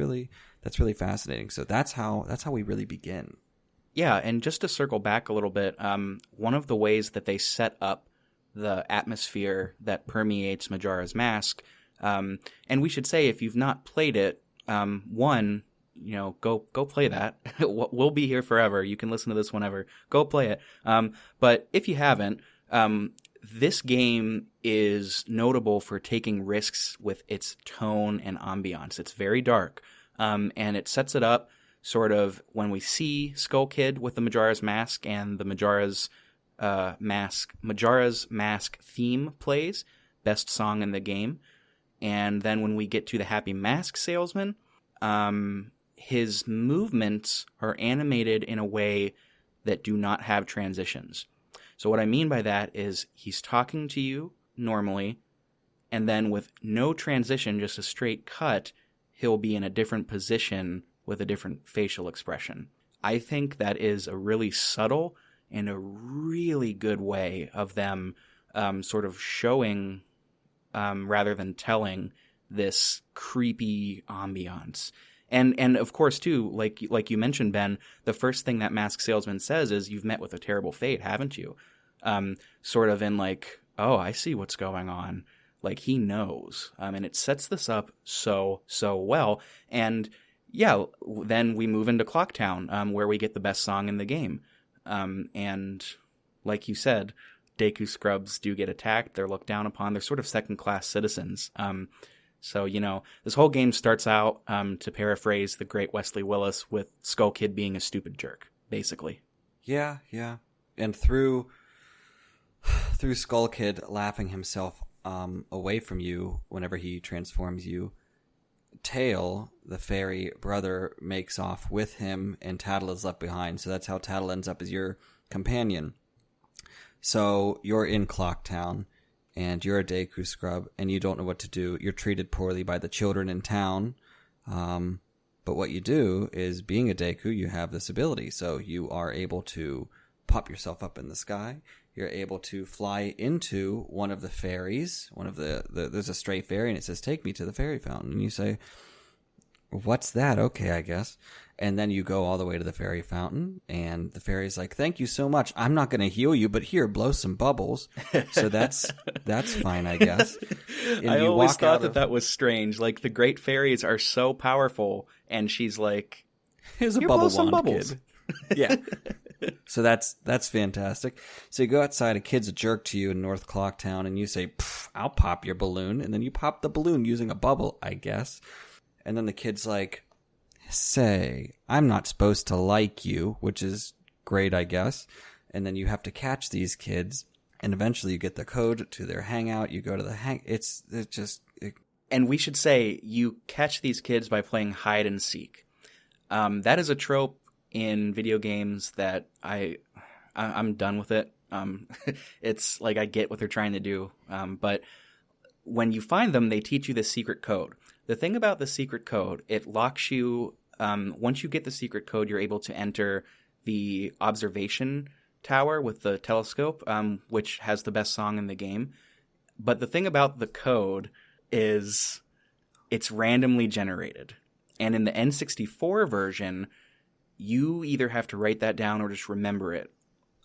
really fascinating. So that's how we really begin. Yeah, and just to circle back a little bit, one of the ways that they set up the atmosphere that permeates Majora's Mask, and we should say if you've not played it, go play that. We'll be here forever. You can listen to this whenever. Go play it. But if you haven't, this game is notable for taking risks with its tone and ambiance. It's very dark, and it sets it up sort of when we see Skull Kid with the Majora's Mask and the Majora's Mask theme plays, best song in the game. And then when we get to the Happy Mask salesman, his movements are animated in a way that do not have transitions. So what I mean by that is he's talking to you normally, and then with no transition, just a straight cut, he'll be in a different position with a different facial expression. I think that is a really subtle and a really good way of them sort of showing, rather than telling, this creepy ambiance. And of course, too, like you mentioned, Ben, the first thing that mask salesman says is, "You've met with a terrible fate, haven't you?" Sort of in like, "Oh, I see what's going on." Like, he knows. And it sets this up so well. And yeah, then we move into Clocktown, where we get the best song in the game. And like you said, Deku scrubs do get attacked. They're looked down upon. They're sort of second-class citizens. So, this whole game starts out, to paraphrase the great Wesley Willis, with Skull Kid being a stupid jerk, basically. Yeah. And through Skull Kid laughing himself away from you whenever he transforms you, Tail, the fairy brother, makes off with him, and Tattle is left behind. So that's how Tattle ends up as your companion. So you're in Clocktown, and you're a Deku scrub, and you don't know what to do. You're treated poorly by the children in town. But what you do is, being a Deku, you have this ability. So you are able to pop yourself up in the sky. You're able to fly into one of the fairies. There's a stray fairy, and it says, "Take me to the fairy fountain." And you say, what's that? Okay, I guess. And then you go all the way to the fairy fountain, and the fairy's like, thank you so much. I'm not going to heal you, but here, blow some bubbles. So that's fine, I guess. And I you always walk thought out of- that was strange. Like, the great fairies are so powerful, and she's like, Here's a here, bubble blow some wand, bubbles. kid. Yeah. So that's fantastic. So you go outside, a kid's a jerk to you in North Clocktown, and you say, I'll pop your balloon. And then you pop the balloon using a bubble, I guess. And then the kid's like, say, I'm not supposed to like you, which is great, I guess. And then you have to catch these kids, and eventually you get the code to their hangout. You go to the it's just... And we should say, you catch these kids by playing hide and seek. That is a trope in video games that I'm done with it. It's like, I get what they're trying to do. But when you find them, they teach you the secret code. The thing about the secret code, it locks you, once you get the secret code, you're able to enter the observation tower with the telescope, which has the best song in the game. But the thing about the code is it's randomly generated. And in the N64 version, you either have to write that down or just remember it.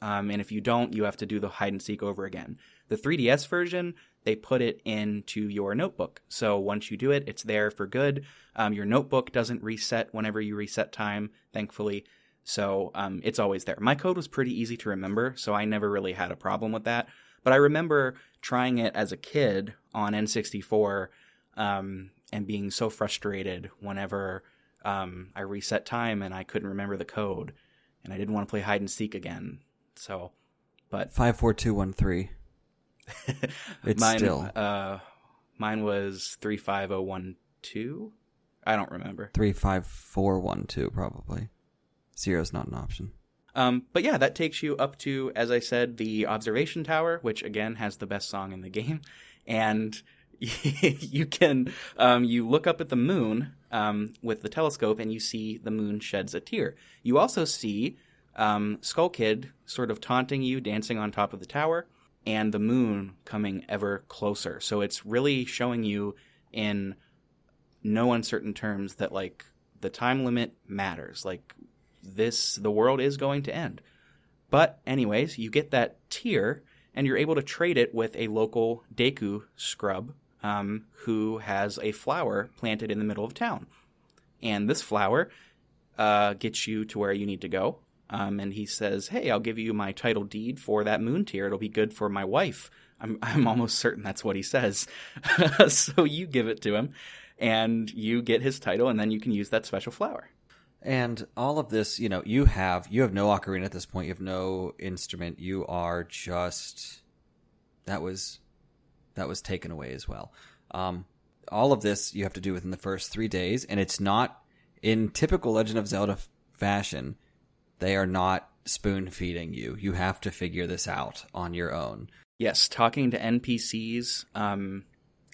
And if you don't, you have to do the hide and seek over again. The 3DS version, they put it into your notebook. So once you do it, it's there for good. Your notebook doesn't reset whenever you reset time, thankfully. So it's always there. My code was pretty easy to remember, so I never really had a problem with that. But I remember trying it as a kid on N64 and being so frustrated whenever I reset time and I couldn't remember the code. And I didn't want to play hide and seek again. So, but 54213. It's mine, still mine was 35012. I don't remember. 35412 probably. Zero's not an option. But yeah, that takes you up to, as I said, the observation tower, which again has the best song in the game, and you can you look up at the moon with the telescope, and you see the moon sheds a tear. You also see Skull Kid sort of taunting you, dancing on top of the tower, and the moon coming ever closer. So it's really showing you in no uncertain terms that, like, the time limit matters. Like, the world is going to end. But anyways, you get that tear, and you're able to trade it with a local Deku scrub who has a flower planted in the middle of town. And this flower gets you to where you need to go. And he says, hey, I'll give you my title deed for that moon tear. It'll be good for my wife. I'm almost certain that's what he says. So you give it to him, and you get his title, and then you can use that special flower. And all of this, you have no ocarina at this point. You have no instrument. You are just that was taken away as well. All of this you have to do within the first 3 days, and it's not in typical Legend of Zelda fashion. They are not spoon feeding you. You have to figure this out on your own. Yes, talking to NPCs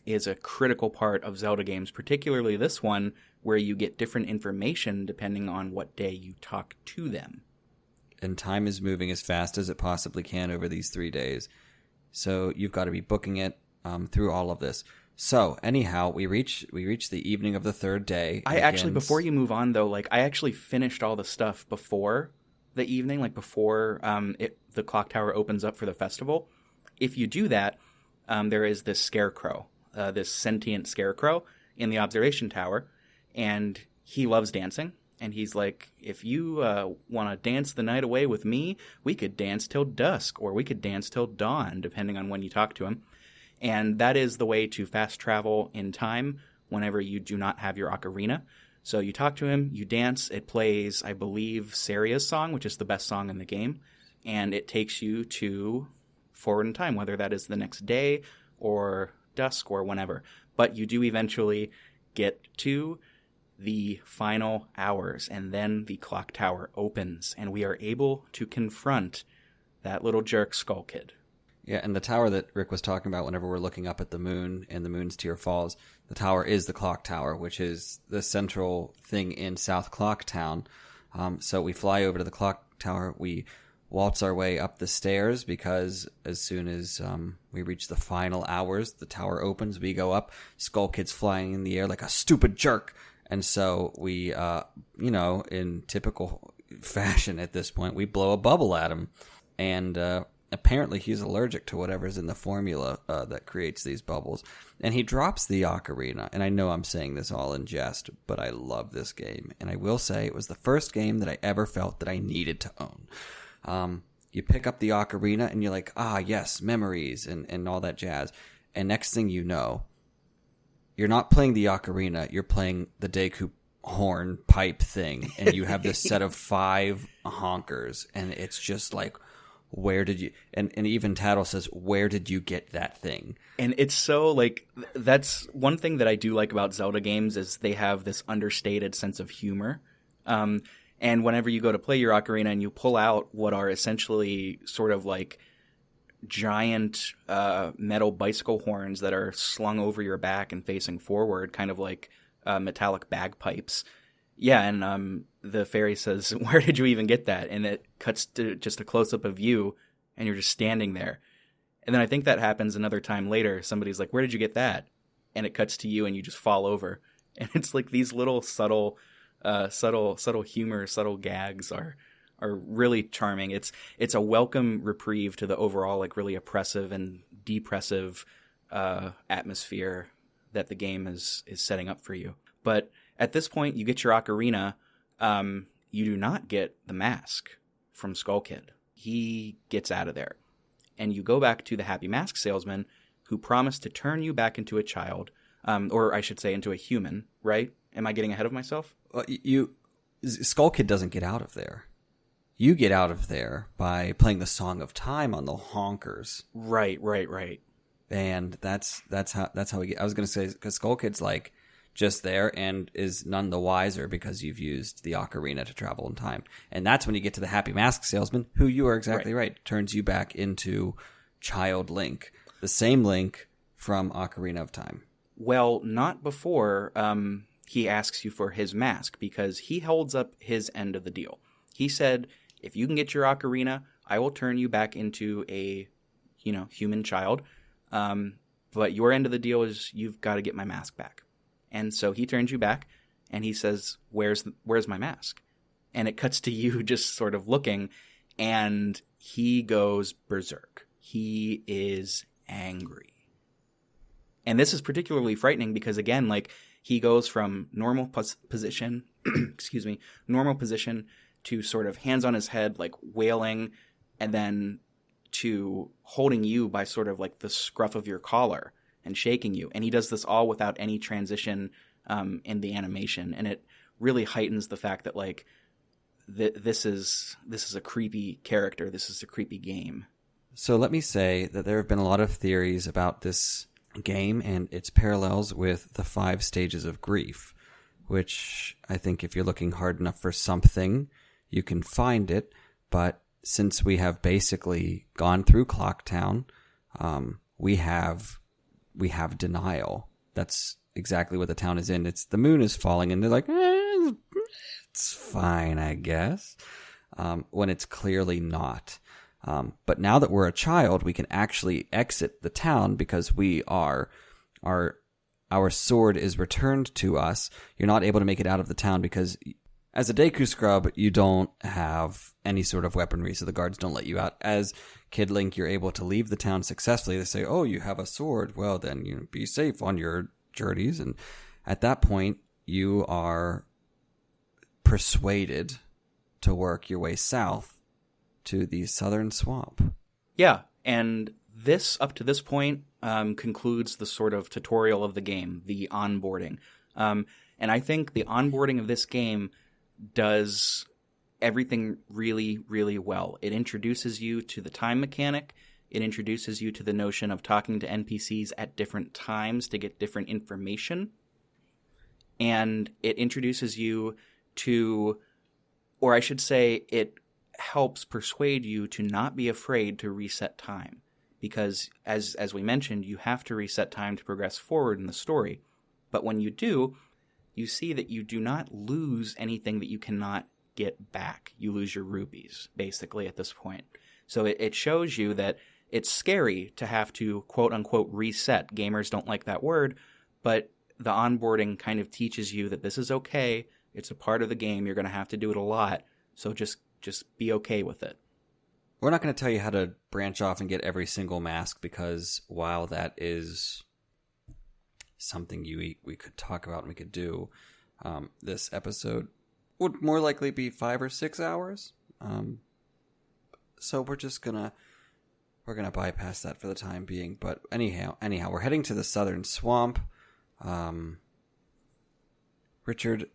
is a critical part of Zelda games, particularly this one, where you get different information depending on what day you talk to them. And time is moving as fast as it possibly can over these 3 days. So you've got to be booking it through all of this. So anyhow, we reach the evening of the third day. Actually, before you move on though, I actually finished all the stuff before the evening, before the clock tower opens up for the festival. If you do that, there is this scarecrow, this sentient scarecrow in the observation tower, and he loves dancing. And he's like, if you want to dance the night away with me, we could dance till dusk, or we could dance till dawn, depending on when you talk to him. And that is the way to fast travel in time whenever you do not have your ocarina. So you talk to him, you dance, it plays, I believe, Saria's song, which is the best song in the game, and it takes you to forward in time, whether that is the next day or dusk or whenever. But you do eventually get to the final hours, and then the clock tower opens, and we are able to confront that little jerk Skull Kid. Yeah, and the tower that Rick was talking about whenever we're looking up at the moon and the moon's tear falls, the tower is the clock tower, which is the central thing in South Clocktown. So we fly over to the clock tower. We waltz our way up the stairs because as soon as we reach the final hours, the tower opens, we go up. Skull Kid's flying in the air like a stupid jerk. And so we, in typical fashion at this point, we blow a bubble at him. And apparently he's allergic to whatever's in the formula that creates these bubbles. And he drops the ocarina. And I know I'm saying this all in jest, but I love this game. And I will say it was the first game that I ever felt that I needed to own. You pick up the ocarina and you're like, yes, memories and all that jazz. And next thing you know, you're not playing the ocarina, you're playing the Deku horn pipe thing. And you have this set of 5 honkers. And it's just like, where did you... And even Tattle says, where did you get that thing? And it's so, like, that's one thing that I do like about Zelda games is they have this understated sense of humor. And whenever you go to play your ocarina and you pull out what are essentially sort of like giant metal bicycle horns that are slung over your back and facing forward, kind of like metallic bagpipes. Yeah, and the fairy says, where did you even get that? And it cuts to just a close-up of you, and you're just standing there. And then I think that happens another time later. Somebody's like, where did you get that? And it cuts to you, and you just fall over. And it's like these little subtle humor, subtle gags are really charming. It's a welcome reprieve to the overall like really oppressive and depressive atmosphere that the game is setting up for you. But at this point, you get your ocarina. You do not get the mask from Skull Kid. He gets out of there. And you go back to the Happy Mask salesman who promised to turn you back into a child, or I should say into a human, right? Am I getting ahead of myself? Skull Kid doesn't get out of there. You get out of there by playing the Song of Time on the honkers. Right. And that's how we get. I was going to say, because Skull Kid's like just there and is none the wiser because you've used the ocarina to travel in time. And that's when you get to the Happy Mask salesman, who you are exactly right, turns you back into Child Link, the same Link from Ocarina of Time. Well, not before he asks you for his mask, because he holds up his end of the deal. He said, if you can get your ocarina, I will turn you back into a, human child. But your end of the deal is you've got to get my mask back. And so he turns you back and he says, where's my mask? And it cuts to you just sort of looking, and he goes berserk. He is angry. And this is particularly frightening because, again, like, he goes from normal position, normal position to sort of hands on his head, like wailing, and then to holding you by sort of like the scruff of your collar and shaking you. And he does this all without any transition in the animation. And it really heightens the fact that, like, this is a creepy character. This is a creepy game. So let me say that there have been a lot of theories about this game and its parallels with the 5 stages of grief, which I think if you're looking hard enough for something, you can find it. But since we have basically gone through Clocktown, we have denial. That's exactly what the town is in. It's the moon is falling, and they're like, it's fine, I guess, when it's clearly not. But now that we're a child, we can actually exit the town because our sword is returned to us. You're not able to make it out of the town because as a Deku Scrub, you don't have any sort of weaponry, so the guards don't let you out. As Kid Link, you're able to leave the town successfully. They say, oh, you have a sword. Well, then be safe on your journeys. And at that point, you are persuaded to work your way south to the southern swamp. Yeah, and this, up to this point, concludes the sort of tutorial of the game, the onboarding. And I think the onboarding of this game does everything really, really well. It introduces you to the time mechanic. It introduces you to the notion of talking to NPCs at different times to get different information. And it introduces you to, or I should say, it helps persuade you to not be afraid to reset time. Because, as we mentioned, you have to reset time to progress forward in the story. But when you do, you see that you do not lose anything that you cannot get back. You lose your rupees, basically, at this point. So it shows you that it's scary to have to, quote-unquote, reset. Gamers don't like that word, but the onboarding kind of teaches you that this is okay. It's a part of the game. You're going to have to do it a lot. So just be okay with it. We're not going to tell you how to branch off and get every single mask, because while that is something we could talk about and we could do, this episode would more likely be 5 or 6 hours. So we're gonna bypass that for the time being. But anyhow, we're heading to the southern swamp. Richard,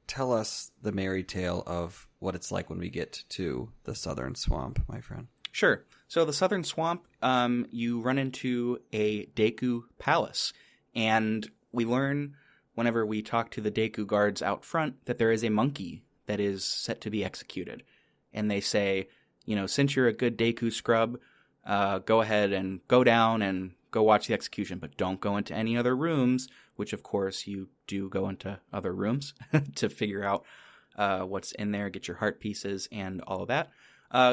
tell us the merry tale of what it's like when we get to the southern swamp, my friend. Sure. So the southern swamp, you run into a Deku palace, and we learn whenever we talk to the Deku guards out front that there is a monkey that is set to be executed. And they say, since you're a good Deku scrub, go ahead and go down and go watch the execution, but don't go into any other rooms, which of course you do go into other rooms to figure out what's in there, get your heart pieces and all of that.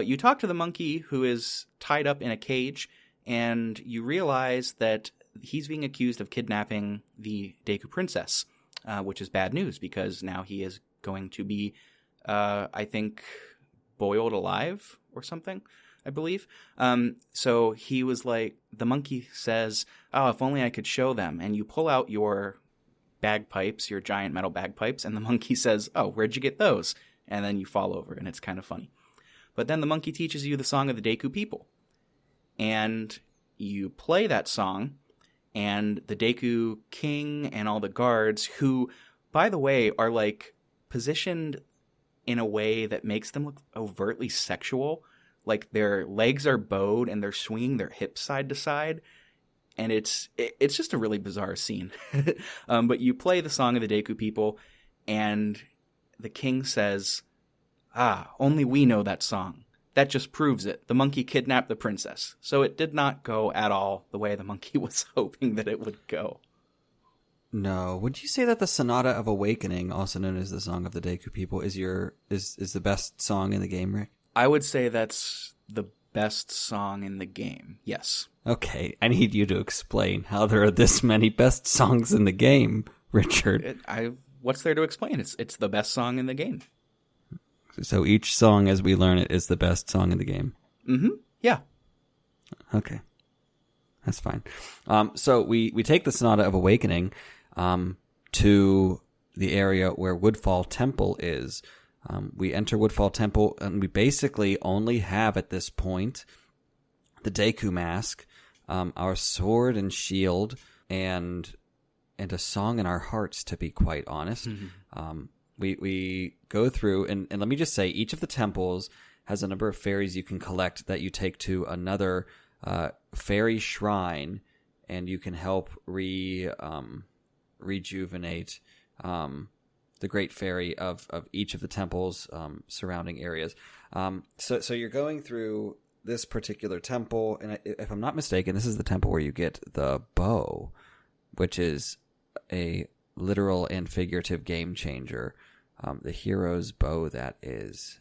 You talk to the monkey who is tied up in a cage, and you realize that he's being accused of kidnapping the Deku princess, which is bad news because now he is going to be, I think, boiled alive or something, I believe. So he was like, the monkey says, oh, if only I could show them. And you pull out your bagpipes, your giant metal bagpipes, and the monkey says, oh, where'd you get those? And then you fall over, and it's kind of funny. But then the monkey teaches you the song of the Deku people. And you play that song, and the Deku king and all the guards, who, by the way, are like positioned in a way that makes them look overtly sexual. Like their legs are bowed and they're swinging their hips side to side. And it's just a really bizarre scene. But you play the song of the Deku people, and the king says, only we know that song. That just proves it. The monkey kidnapped the princess. So it did not go at all the way the monkey was hoping that it would go. No. Would you say that the Sonata of Awakening, also known as the Song of the Deku People, is the best song in the game, Rick? I would say that's the best song in the game, yes. Okay, I need you to explain how there are this many best songs in the game, Richard. What's there to explain? It's the best song in the game. So each song, as we learn it, is the best song in the game? Mm-hmm, yeah. Okay, that's fine. So we take the Sonata of Awakening to the area where Woodfall Temple is. We enter Woodfall Temple, and we basically only have at this point the Deku mask, our sword and shield, and a song in our hearts, to be quite honest. Mm-hmm. We go through, and let me just say, each of the temples has a number of fairies you can collect that you take to another fairy shrine, and you can help rejuvenate the great fairy of each of the temples surrounding areas. So you're going through this particular temple, and if I'm not mistaken, this is the temple where you get the bow, which is a literal and figurative game changer. The hero's bow, that is.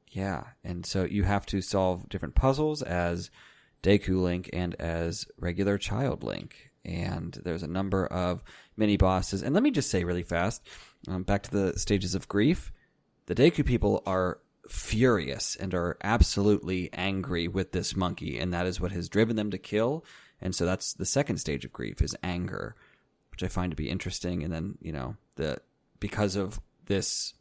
Yeah, and so you have to solve different puzzles as Deku Link and as regular Child Link. And there's a number of mini-bosses. And let me just say really fast, back to the stages of grief, the Deku people are furious and are absolutely angry with this monkey, and that is what has driven them to kill. And so that's the second stage of grief, is anger, which I find to be interesting. And then, because of this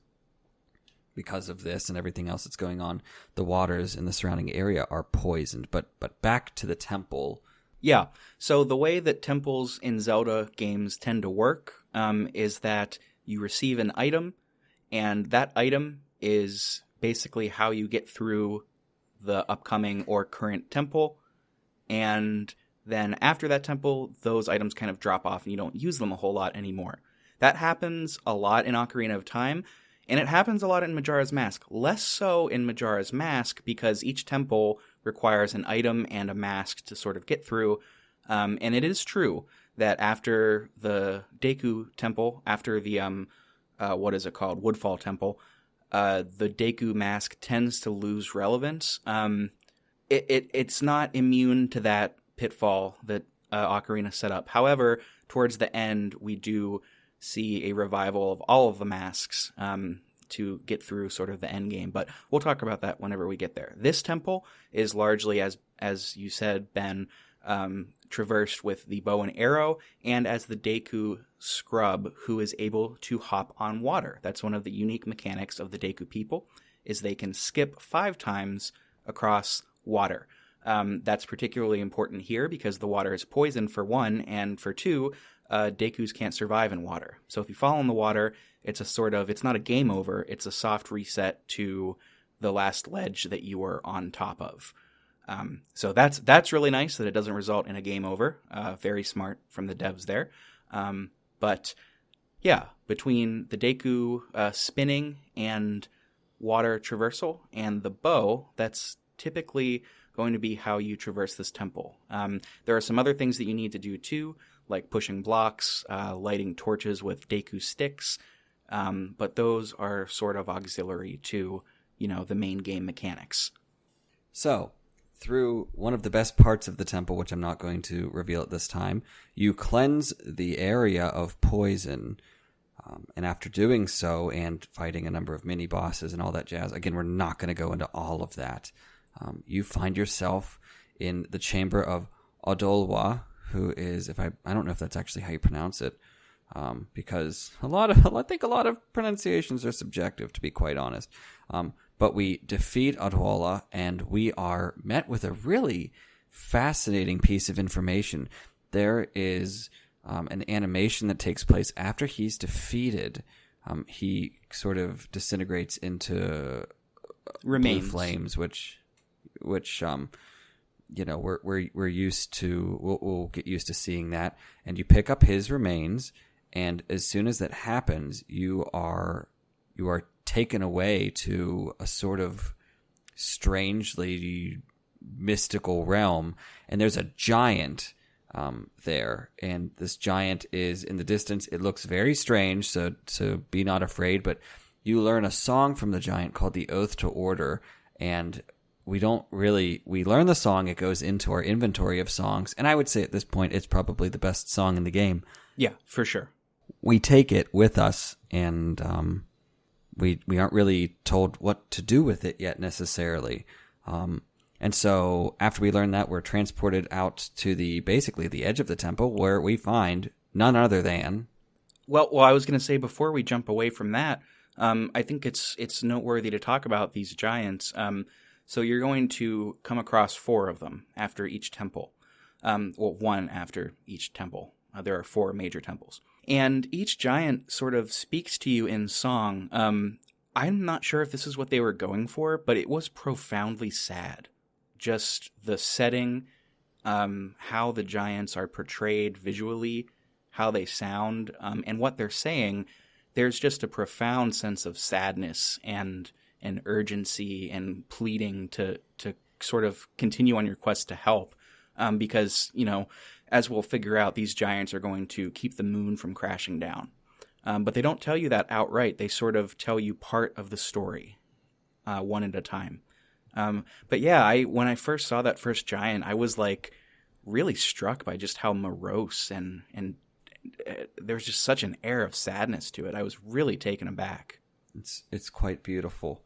and everything else that's going on, the waters in the surrounding area are poisoned. But back to the temple. Yeah, so the way that temples in Zelda games tend to work is that you receive an item, and that item is basically how you get through the upcoming or current temple, and then after that temple, those items kind of drop off and you don't use them a whole lot anymore. That happens a lot in Ocarina of Time, and it happens a lot in Majora's Mask. Less so in Majora's Mask because each temple requires an item and a mask to sort of get through. And it is true that after the Deku Temple, after the, what is it called? Woodfall Temple, the Deku mask tends to lose relevance. It's not immune to that pitfall that ocarina set up. However, towards the end, we do see a revival of all of the masks to get through sort of the end game. But we'll talk about that whenever we get there. This temple is largely, as you said, Ben, traversed with the bow and arrow, and as the Deku scrub who is able to hop on water. That's one of the unique mechanics of the Deku people, is they can skip 5 times across water. That's particularly important here because the water is poison for 1, and for 2, Dekus can't survive in water. So if you fall in the water, it's not a game over, it's a soft reset to the last ledge that you were on top of. So that's really nice that it doesn't result in a game over. Very smart from the devs there. But yeah, between the Deku spinning and water traversal and the bow, that's typically going to be how you traverse this temple. There are some other things that you need to do too, like pushing blocks, lighting torches with Deku sticks, but those are sort of auxiliary to, the main game mechanics. So, through one of the best parts of the temple, which I'm not going to reveal at this time, you cleanse the area of poison. And after doing so and fighting a number of mini-bosses and all that jazz, again, we're not going to go into all of that. You find yourself in the chamber of Odolwa, who is, I don't know if that's actually how you pronounce it, because I think a lot of pronunciations are subjective, to be quite honest. But we defeat Odolwa, and we are met with a really fascinating piece of information. There is an animation that takes place after he's defeated. He sort of disintegrates into blue flames, which we're used to. We'll get used to seeing that. And you pick up his remains, and as soon as that happens, you are taken away to a sort of strangely mystical realm, and there's a giant there, and this giant is in the distance. It looks very strange, so be not afraid, but you learn a song from the giant called the Oath to Order, and we learn the song. It goes into our inventory of songs, and I would say at this point it's probably the best song in the game. Yeah, for sure. We take it with us, and we aren't really told what to do with it yet necessarily. And so after we learn that, we're transported out to basically the edge of the temple, where we find none other than... Well, I was going to say, before we jump away from that, I think it's noteworthy to talk about these giants. So you're going to come across 4 of them after each temple. 1 after each temple. There are 4 major temples. And each giant sort of speaks to you in song. I'm not sure if this is what they were going for, but it was profoundly sad. Just the setting, how the giants are portrayed visually, how they sound, and what they're saying. There's just a profound sense of sadness and urgency and pleading to sort of continue on your quest to help. Because, as we'll figure out, these giants are going to keep the moon from crashing down. But they don't tell you that outright. They sort of tell you part of the story, one at a time. But yeah, when I first saw that first giant, I was like really struck by just how morose and there's just such an air of sadness to it. I was really taken aback. It's quite beautiful.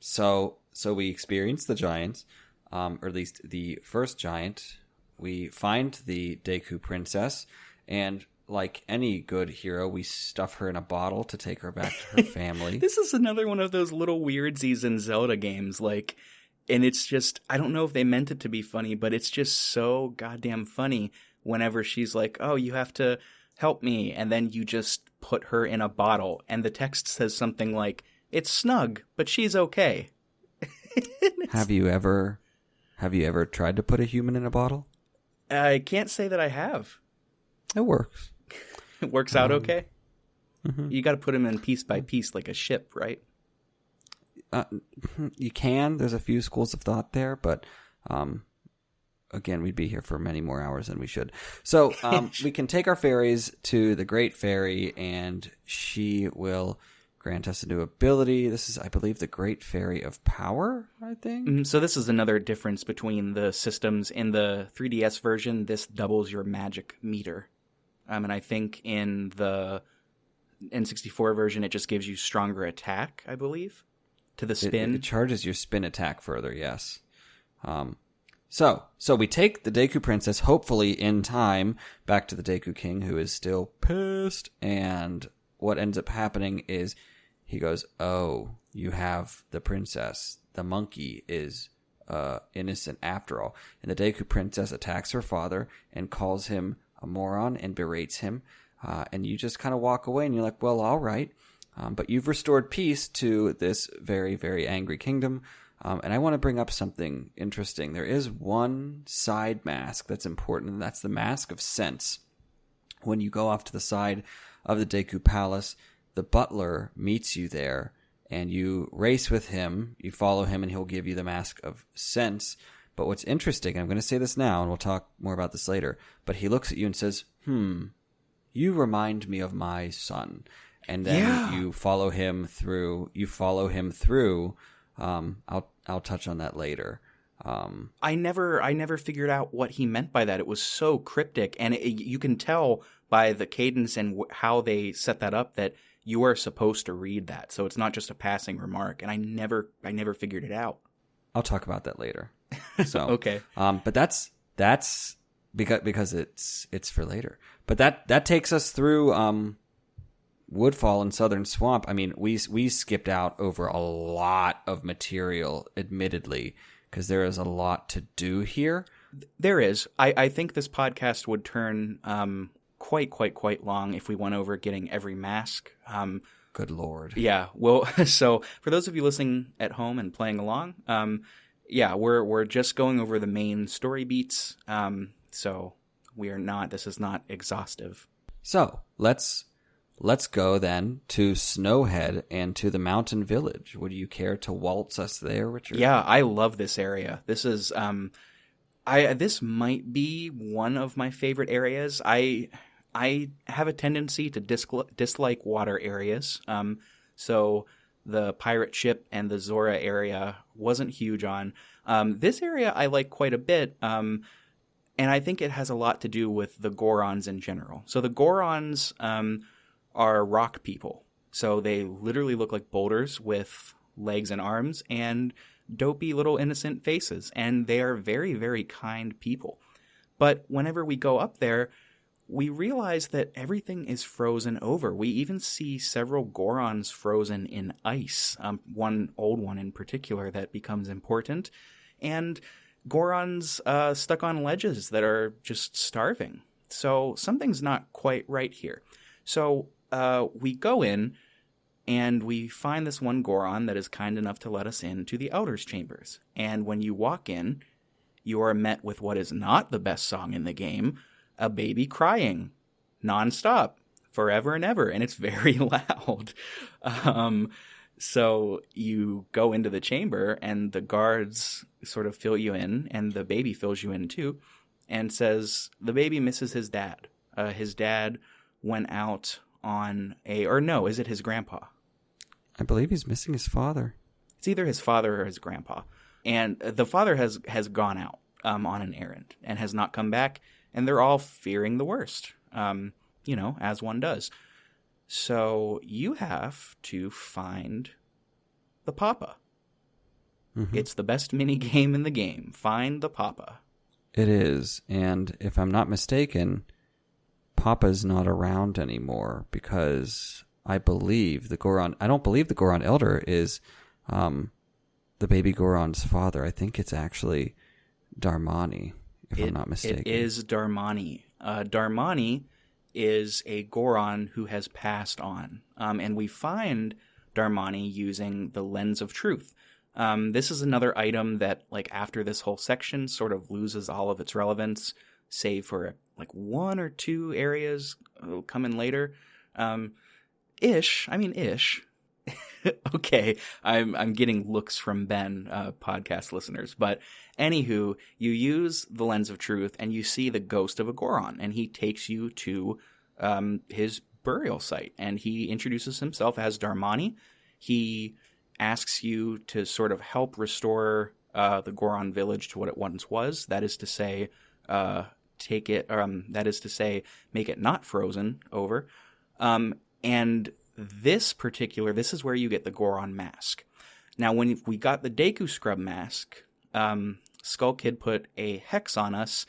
So we experience the giants, or at least the first giant. We find the Deku princess, and like any good hero, we stuff her in a bottle to take her back to her family. This is another one of those little weirdsies in Zelda games, and it's just, I don't know if they meant it to be funny, but it's just so goddamn funny whenever she's like, oh, you have to help me, and then you just put her in a bottle, and the text says something like, it's snug, but she's okay. Have you ever tried to put a human in a bottle? I can't say that I have. It works. It works out okay? Mm-hmm. You got to put them in piece by piece like a ship, right? You can. There's a few schools of thought there, but again, we'd be here for many more hours than we should. So we can take our fairies to the Great Fairy, and she will grant us a new ability. This is, I believe, the Great Fairy of Power, I think. So this is another difference between the systems. In the 3DS version, this doubles your magic meter. And I think in the N64 version, it just gives you stronger attack, I believe, to the spin. It charges your spin attack further, yes. So we take the Deku Princess, hopefully in time, back to the Deku King, who is still pissed. And what ends up happening is he goes, "Oh, you have the princess. The monkey is innocent after all." And the Deku Princess attacks her father and calls him a moron and berates him. And you just kind of walk away and you're like, well, all right. But you've restored peace to this very, very angry kingdom. And I want to bring up something interesting. There is one side mask that's important, and that's the Mask of Sense. When you go off to the side of the Deku Palace, the butler meets you there, and you race with him. You follow him, and he'll give you the Mask of Sense. But what's interesting, and I'm going to say this now, and we'll talk more about this later, but he looks at you and says, you remind me of my son. And then you follow him through. I'll touch on that later. I never figured out what he meant by that. It was so cryptic, and you can tell by the cadence and how they set that up that you are supposed to read that. So it's not just a passing remark. And I never figured it out. I'll talk about that later. So okay. But that's because it's for later. But that takes us through Woodfall and Southern Swamp. I mean, we skipped out over a lot of material, admittedly, because there is a lot to do here. There is. I think this podcast would turn quite long if we went over getting every mask. Good Lord. Yeah. Well, so for those of you listening at home and playing along, we're just going over the main story beats. So this is not exhaustive. So let's go then to Snowhead and to the mountain village. Would you care to waltz us there, Richard? Yeah, I love this area. This is this might be one of my favorite areas. I have a tendency to dislike water areas. So the pirate ship and the Zora area wasn't huge on. This area I like quite a bit. And I think it has a lot to do with the Gorons in general. So the Gorons are rock people. So they literally look like boulders with legs and arms and dopey little innocent faces. And they are very, very kind people. But whenever we go up there, we realize that everything is frozen over. We even see several Gorons frozen in ice. One old one in particular that becomes important. And Gorons stuck on ledges that are just starving. So something's not quite right here. So we go in and we find this one Goron that is kind enough to let us into the Elder's Chambers. And when you walk in, you are met with what is not the best song in the game, a baby crying nonstop, forever and ever. And it's very loud. So you go into the chamber and the guards sort of fill you in, and the baby fills you in too, and says the baby misses his dad. His dad went out on is it his grandpa? I believe he's missing his father. It's either his father or his grandpa. And the father has gone out on an errand and has not come back, and they're all fearing the worst, as one does. So you have to find the Papa. Mm-hmm. It's the best mini game in the game. Find the Papa. It is. And if I'm not mistaken, Papa's not around anymore because I don't believe the Goron Elder is the baby Goron's father. I think it's actually Darmani, if I'm not mistaken. It is Darmani. Darmani is a Goron who has passed on. And we find Darmani using the Lens of Truth. This is another item that, after this whole section, sort of loses all of its relevance, save for, one or two areas come in later. Ish. Okay, I'm getting looks from Ben, podcast listeners. But anywho, you use the Lens of Truth and you see the ghost of a Goron, and he takes you to his burial site, and he introduces himself as Darmani. He asks you to sort of help restore the Goron village to what it once was. That is to say, make it not frozen over. And this is where you get the Goron mask. Now, when we got the Deku Scrub mask, Skull Kid put a hex on us,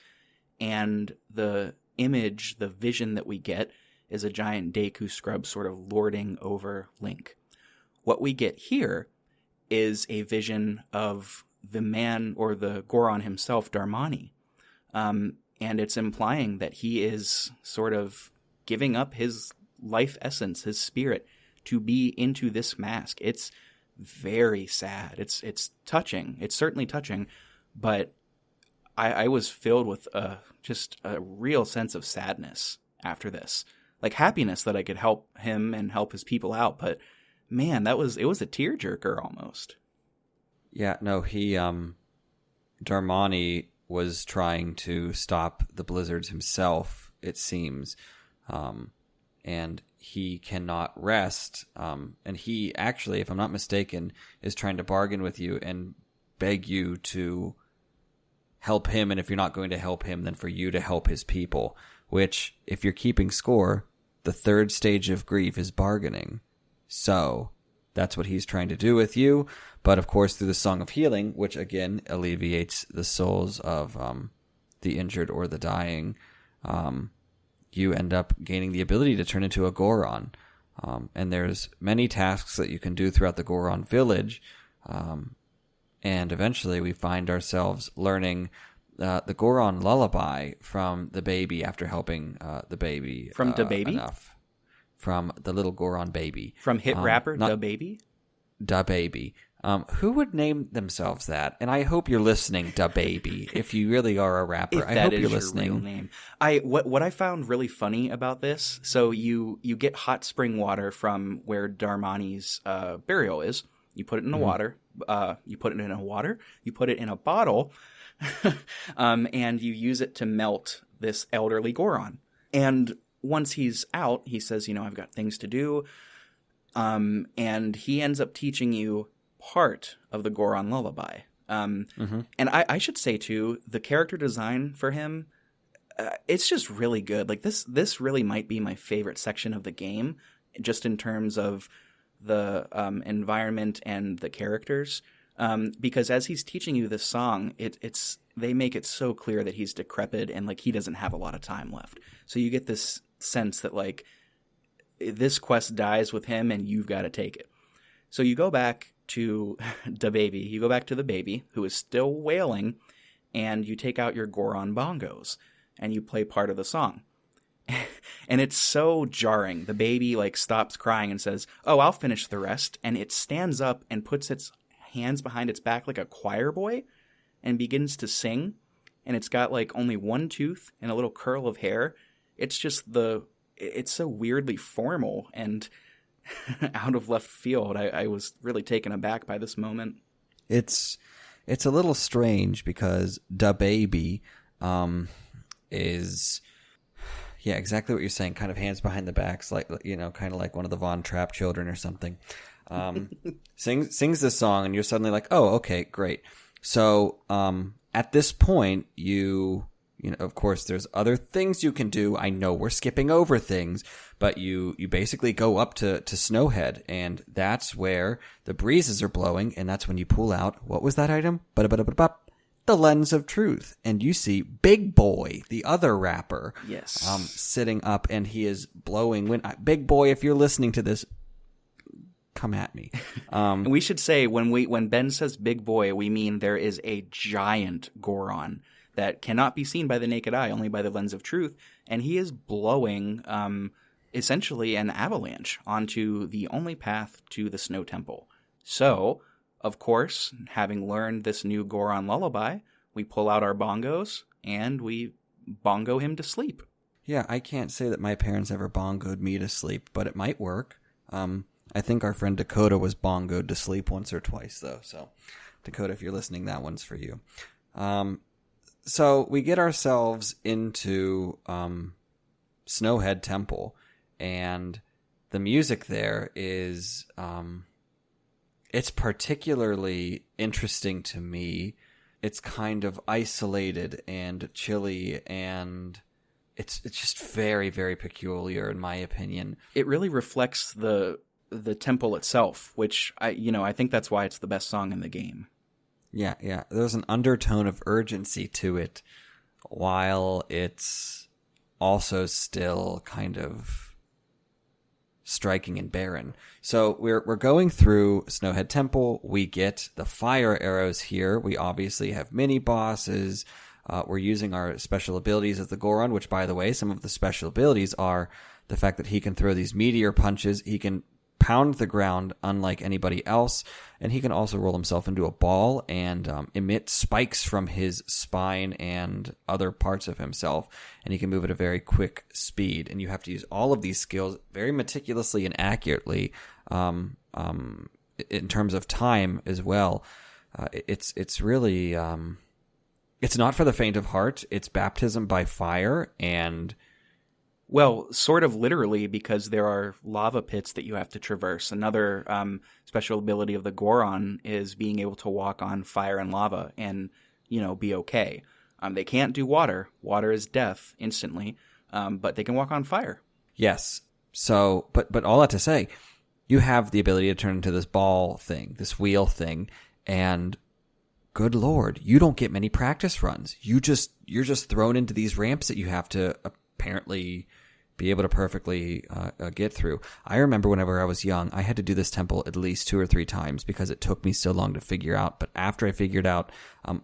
and the image, the vision that we get, is a giant Deku Scrub sort of lording over Link. What we get here is a vision of the man, or the Goron himself, Darmani. And it's implying that he is sort of giving up his life essence, his spirit, to be into this mask. It's very sad. It's touching. It's certainly touching, but I was filled with just a real sense of sadness after this. Like happiness that I could help him and help his people out, but man, it was a tearjerker almost. Yeah, no, Darmani was trying to stop the blizzards himself, it seems. And he cannot rest. And he actually, if I'm not mistaken, is trying to bargain with you and beg you to help him. And if you're not going to help him, then for you to help his people, which, if you're keeping score, the third stage of grief is bargaining. So that's what he's trying to do with you. But of course, through the Song of Healing, which again alleviates the souls of the injured or the dying, you end up gaining the ability to turn into a Goron. And there's many tasks that you can do throughout the Goron village. And eventually we find ourselves learning the Goron lullaby from the baby after helping the baby. From the baby? Enough. From the little Goron baby. From hit rapper Da Baby? Da Baby. Who would name themselves that? And I hope you're listening, Da Baby. If you really are a rapper, I hope you're listening. Real name. What I found really funny about this, so you get hot spring water from where Darmani's burial is. You put it in the water. You put it in a bottle, and you use it to melt this elderly Goron. And once he's out, he says, I've got things to do. And he ends up teaching you part of the Goron lullaby. And I should say, too, the character design for him, it's just really good. Like, this really might be my favorite section of the game, just in terms of the environment and the characters. Because as he's teaching you this song, they make it so clear that he's decrepit and, like, he doesn't have a lot of time left. So you get this sense that, like, this quest dies with him and you've got to take it. So you go back to the baby who is still wailing, and you take out your Goron bongos and you play part of the song. And it's so jarring. The baby, like, stops crying and says, "Oh, I'll finish the rest." And it stands up and puts its hands behind its back like a choir boy and begins to sing. And it's got, like, only one tooth and a little curl of hair. It's just it's so weirdly formal and out of left field. I was really taken aback by this moment. It's a little strange because Da Baby is, yeah, exactly what you're saying. Kind of hands behind the backs, like, kind of like one of the Von Trapp children or something. Sings this song, and you're suddenly like, oh, okay, great. So at this point, of course, there's other things you can do. I know we're skipping over things, but you basically go up to Snowhead, and that's where the breezes are blowing, and that's when you pull out, what was that item? The Lens of Truth. And you see Big Boy, the other rapper, yes, sitting up, and he is blowing. Big Boy, if you're listening to this, come at me. And we should say, when Ben says Big Boy, we mean there is a giant Goron that cannot be seen by the naked eye, only by the Lens of Truth, and he is blowing essentially an avalanche onto the only path to the Snow Temple. So, of course, having learned this new Goron lullaby, we pull out our bongos and we bongo him to sleep. Yeah, I can't say that my parents ever bongoed me to sleep, but it might work. I think our friend Dakota was bongoed to sleep once or twice, though. So, Dakota, if you're listening, that one's for you. So we get ourselves into Snowhead Temple, and the music there is it's particularly interesting to me. It's kind of isolated and chilly, and it's just very, very peculiar in my opinion. It really reflects the temple itself, which I think that's why it's the best song in the game. Yeah. There's an undertone of urgency to it, while it's also still kind of striking and barren. So we're going through Snowhead Temple. We get the fire arrows here. We obviously have mini bosses. We're using our special abilities as the Goron, which, by the way, some of the special abilities are the fact that he can throw these meteor punches. He can pound the ground unlike anybody else, and he can also roll himself into a ball and emit spikes from his spine and other parts of himself, and he can move at a very quick speed. And you have to use all of these skills very meticulously and accurately in terms of time as well. It's really it's not for the faint of heart. It's baptism by fire, and well, sort of literally, because there are lava pits that you have to traverse. Another special ability of the Goron is being able to walk on fire and lava and, be okay. They can't do water. Water is death instantly, but they can walk on fire. Yes. So, but all that to say, you have the ability to turn into this ball thing, this wheel thing, and good Lord, you don't get many practice runs. You're just thrown into these ramps that you have to apparently be able to perfectly get through. I remember whenever I was young, I had to do this temple at least 2 or 3 times because it took me so long to figure out. But after I figured out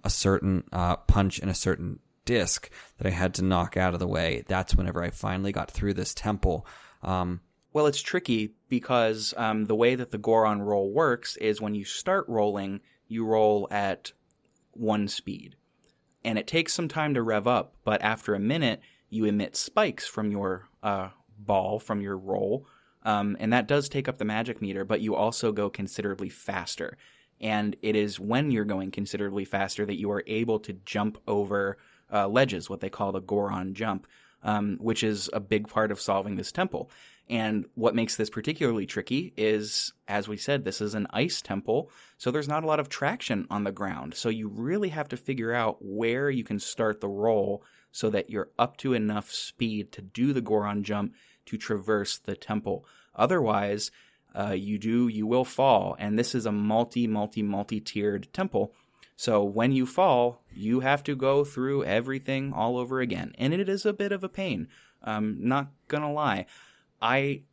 a certain punch and a certain disc that I had to knock out of the way, that's whenever I finally got through this temple. Well, it's tricky because the way that the Goron roll works is when you start rolling, you roll at 1 speed. And it takes some time to rev up, but after a minute, you emit spikes from your ball, from your roll, and that does take up the magic meter, but you also go considerably faster. And it is when you're going considerably faster that you are able to jump over ledges, what they call the Goron jump, which is a big part of solving this temple. And what makes this particularly tricky is, as we said, this is an ice temple, so there's not a lot of traction on the ground. So you really have to figure out where you can start the roll so that you're up to enough speed to do the Goron jump to traverse the temple. Otherwise, you will fall, and this is a multi-tiered temple. So when you fall, you have to go through everything all over again, and it is a bit of a pain. Not gonna lie. I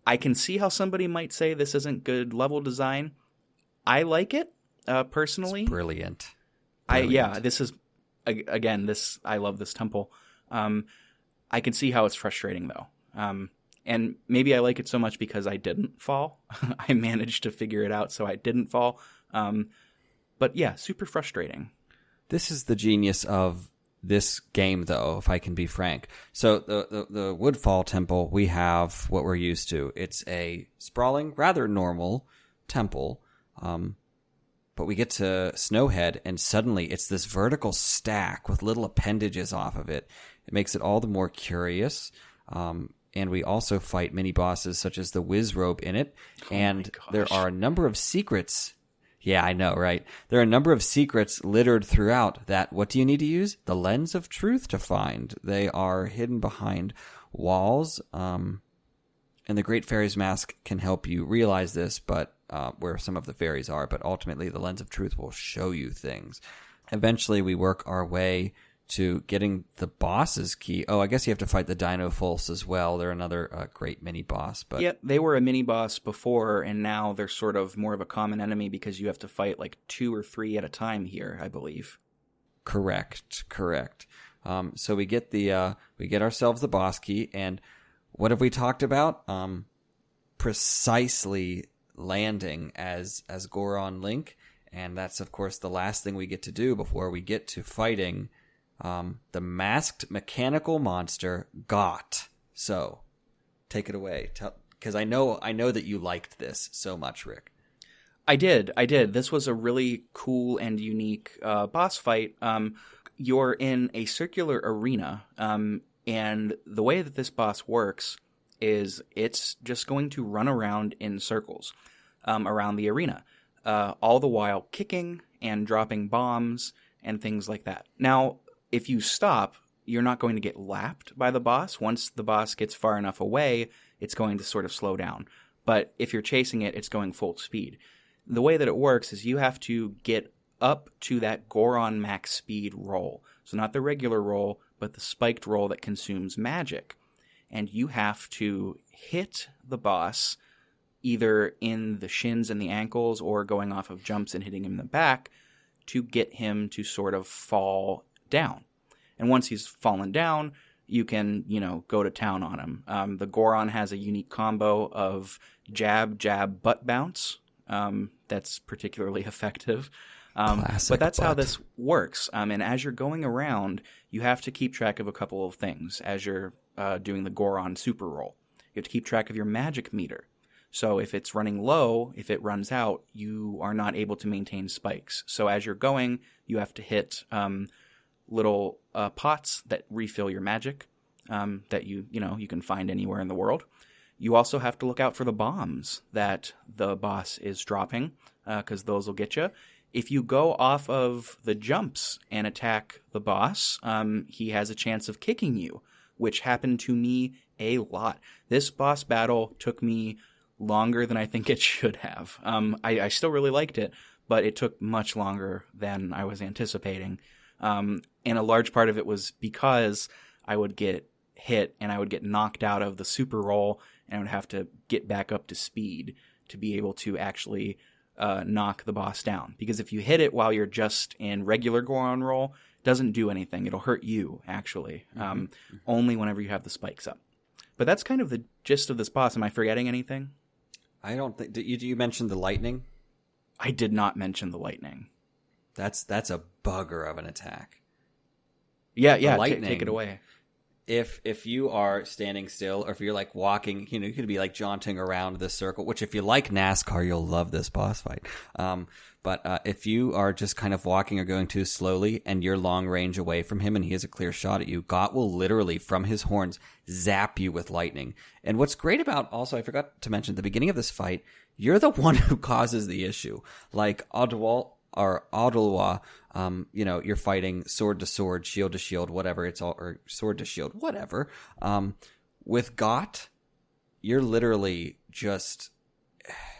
can see how somebody might say this isn't good level design. I like it, personally. It's brilliant. This is, again, I love this temple. I can see how it's frustrating, though. And maybe I like it so much because I didn't fall. I managed to figure it out so I didn't fall. But yeah, super frustrating. This is the genius of this game, though, if I can be frank. So the Woodfall Temple, we have what we're used to. It's a sprawling, rather normal temple, but we get to Snowhead, and suddenly it's this vertical stack with little appendages off of it. It makes it all the more curious, and we also fight mini-bosses such as the Wizrobe in it, and there are a number of secrets. Yeah, I know, right? There are a number of secrets littered throughout that, what do you need to use? The Lens of Truth to find. They are hidden behind walls, and the Great Fairy's Mask can help you realize this, but where some of the fairies are, but ultimately the Lens of Truth will show you things. Eventually, we work our way to getting the boss's key. Oh, I guess you have to fight the Dino Fulls as well. They're another great mini-boss. But yeah, they were a mini-boss before, and now they're sort of more of a common enemy because you have to fight like 2 or 3 at a time here, I believe. Correct. So we get we get ourselves the boss key, and what have we talked about? Precisely landing as Goron Link, and that's of course the last thing we get to do before we get to fighting the masked mechanical monster Got. So, take it away, because I know that you liked this so much, Rick. I did. This was a really cool and unique boss fight. You're in a circular arena, and the way that this boss works is it's just going to run around in circles around the arena, all the while kicking and dropping bombs and things like that. Now, if you stop, you're not going to get lapped by the boss. Once the boss gets far enough away, it's going to sort of slow down. But if you're chasing it, it's going full speed. The way that it works is you have to get up to that Goron max speed roll. So not the regular roll, but the spiked roll that consumes magic. And you have to hit the boss either in the shins and the ankles or going off of jumps and hitting him in the back to get him to sort of fall down. And once he's fallen down, you can, go to town on him. The Goron has a unique combo of jab, jab, butt bounce. That's particularly effective. But that's how this works. And as you're going around, you have to keep track of a couple of things as you're doing the Goron super roll. You have to keep track of your magic meter. So if it's running low, if it runs out, you are not able to maintain spikes. So as you're going, you have to hit little pots that refill your magic that you can find anywhere in the world. You also have to look out for the bombs that the boss is dropping because those will get you. If you go off of the jumps and attack the boss, he has a chance of kicking you, which happened to me a lot. This boss battle took me longer than I think it should have. I still really liked it, but it took much longer than I was anticipating. And a large part of it was because I would get hit and I would get knocked out of the super roll and I would have to get back up to speed to be able to actually knock the boss down. Because if you hit it while you're just in regular Goron roll, it doesn't do anything. It'll hurt you, actually, only whenever you have the spikes up. But that's kind of the gist of this boss. Am I forgetting anything? I don't think... Did you mention the lightning? I did not mention the lightning. That's a bugger of an attack. Yeah, lightning, take it away. If you are standing still, or if you're like walking, you could be like jaunting around this circle, which if you like NASCAR, you'll love this boss fight. But if you are just kind of walking or going too slowly and you're long range away from him and he has a clear shot at you, God will literally, from his horns, zap you with lightning. And what's great about, also, I forgot to mention, at the beginning of this fight, you're the one who causes the issue. Like Odwal, or Odalwa, you're fighting sword to sword, shield to shield, whatever it's all, or sword to shield, whatever. With Got, you're literally just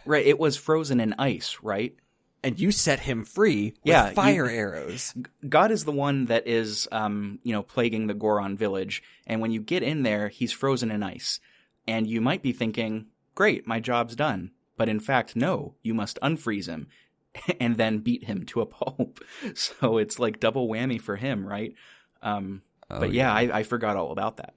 right. It was frozen in ice, right? And you set him free with fire arrows. God is the one that is, plaguing the Goron village, and when you get in there, he's frozen in ice, and you might be thinking, "Great, my job's done," but in fact, no, you must unfreeze him. And then beat him to a pulp. So it's like double whammy for him, right? I forgot all about that.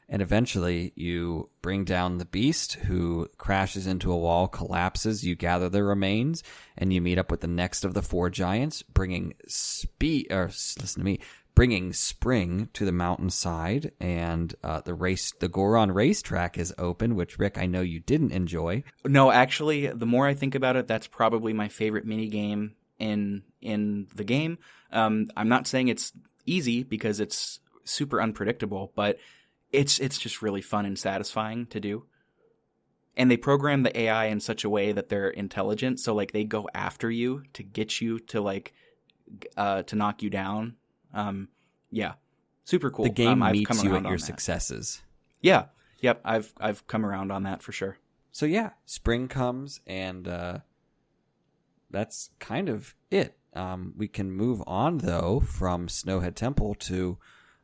And eventually you bring down the beast, who crashes into a wall, collapses. You gather the remains, and you meet up with the next of the four giants, bringing spring to the mountainside. And the Goron racetrack is open, which, Rick, I know you didn't enjoy. No, actually, the more I think about it, that's probably my favorite mini game in the game. I'm not saying it's easy because it's super unpredictable, but it's just really fun and satisfying to do. And they program the AI in such a way that they're intelligent, so like they go after you to get you to to knock you down. Super cool. The game meets you at your successes. Yeah. Yep. I've come around on that for sure. So yeah, spring comes, and that's kind of it. We can move on though from Snowhead Temple to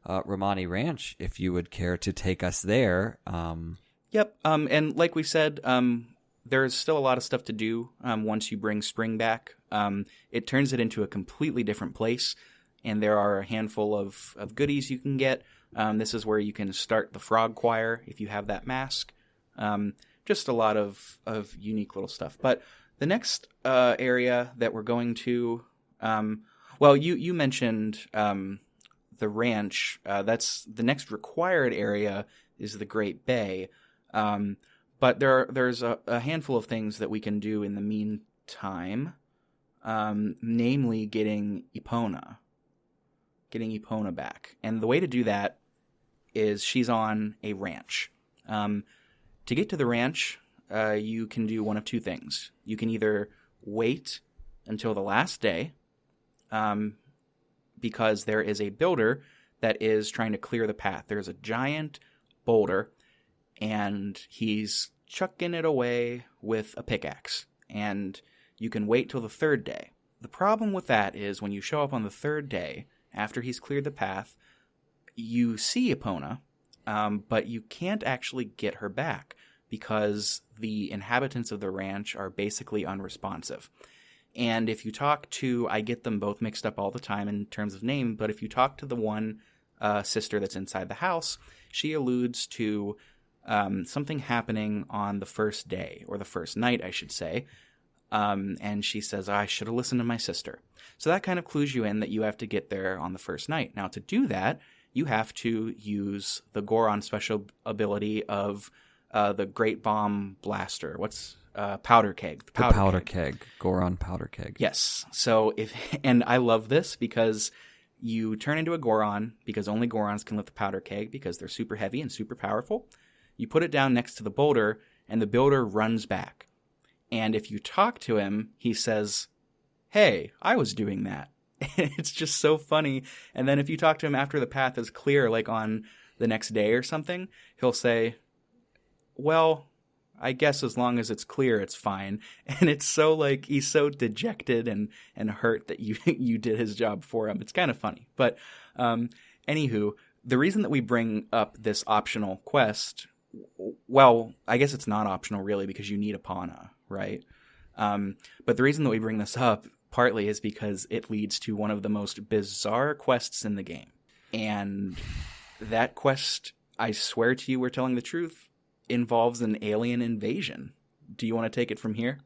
Romani Ranch, if you would care to take us there. Yep. And like we said, there's still a lot of stuff to do once you bring spring back. It turns it into a completely different place. And there are a handful of goodies you can get. This is where you can start the frog choir if you have that mask. Just a lot of unique little stuff. But the next area that we're going to, you mentioned the ranch. That's the next required area is the Great Bay. But there's a handful of things that we can do in the meantime, namely getting Epona back. And the way to do that is she's on a ranch. To get to the ranch, you can do one of two things. You can either wait until the last day, because there is a builder that is trying to clear the path. There's a giant boulder, and he's chucking it away with a pickaxe. And you can wait till the third day. The problem with that is when you show up on the third day, after he's cleared the path, you see Epona, but you can't actually get her back because the inhabitants of the ranch are basically unresponsive. And if you talk to, I get them both mixed up all the time in terms of name, but if you talk to the one sister that's inside the house, she alludes to something happening on the first day, or the first night, I should say. And she says, I should have listened to my sister. So that kind of clues you in that you have to get there on the first night. Now, to do that, you have to use the Goron special ability of the Great Bomb Blaster. What's Powder Keg? The powder keg. Goron powder keg. Yes. So and I love this because you turn into a Goron, because only Gorons can lift the powder keg because they're super heavy and super powerful. You put it down next to the boulder, and the builder runs back. And if you talk to him, he says, hey, I was doing that. It's just so funny. And then if you talk to him after the path is clear, like on the next day or something, he'll say, well, I guess as long as it's clear, it's fine. And it's so like, he's so dejected and hurt that you did his job for him. It's kind of funny. But anywho, the reason that we bring up this optional quest, well, I guess it's not optional really because you need Epona, right? But the reason that we bring this up partly is because it leads to one of the most bizarre quests in the game. And that quest, I swear to you we're telling the truth, involves an alien invasion. Do you want to take it from here?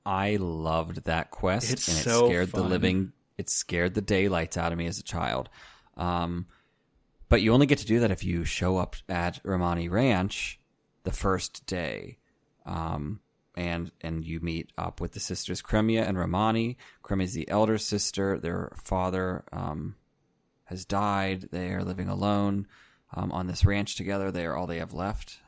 I loved that quest. It's and it so scared fun. It scared the daylights out of me as a child. But you only get to do that if you show up at Romani Ranch the first day. And you meet up with the sisters Cremia and Romani. Cremia is the elder sister. Their father has died. They are living alone on this ranch together. They are all they have left.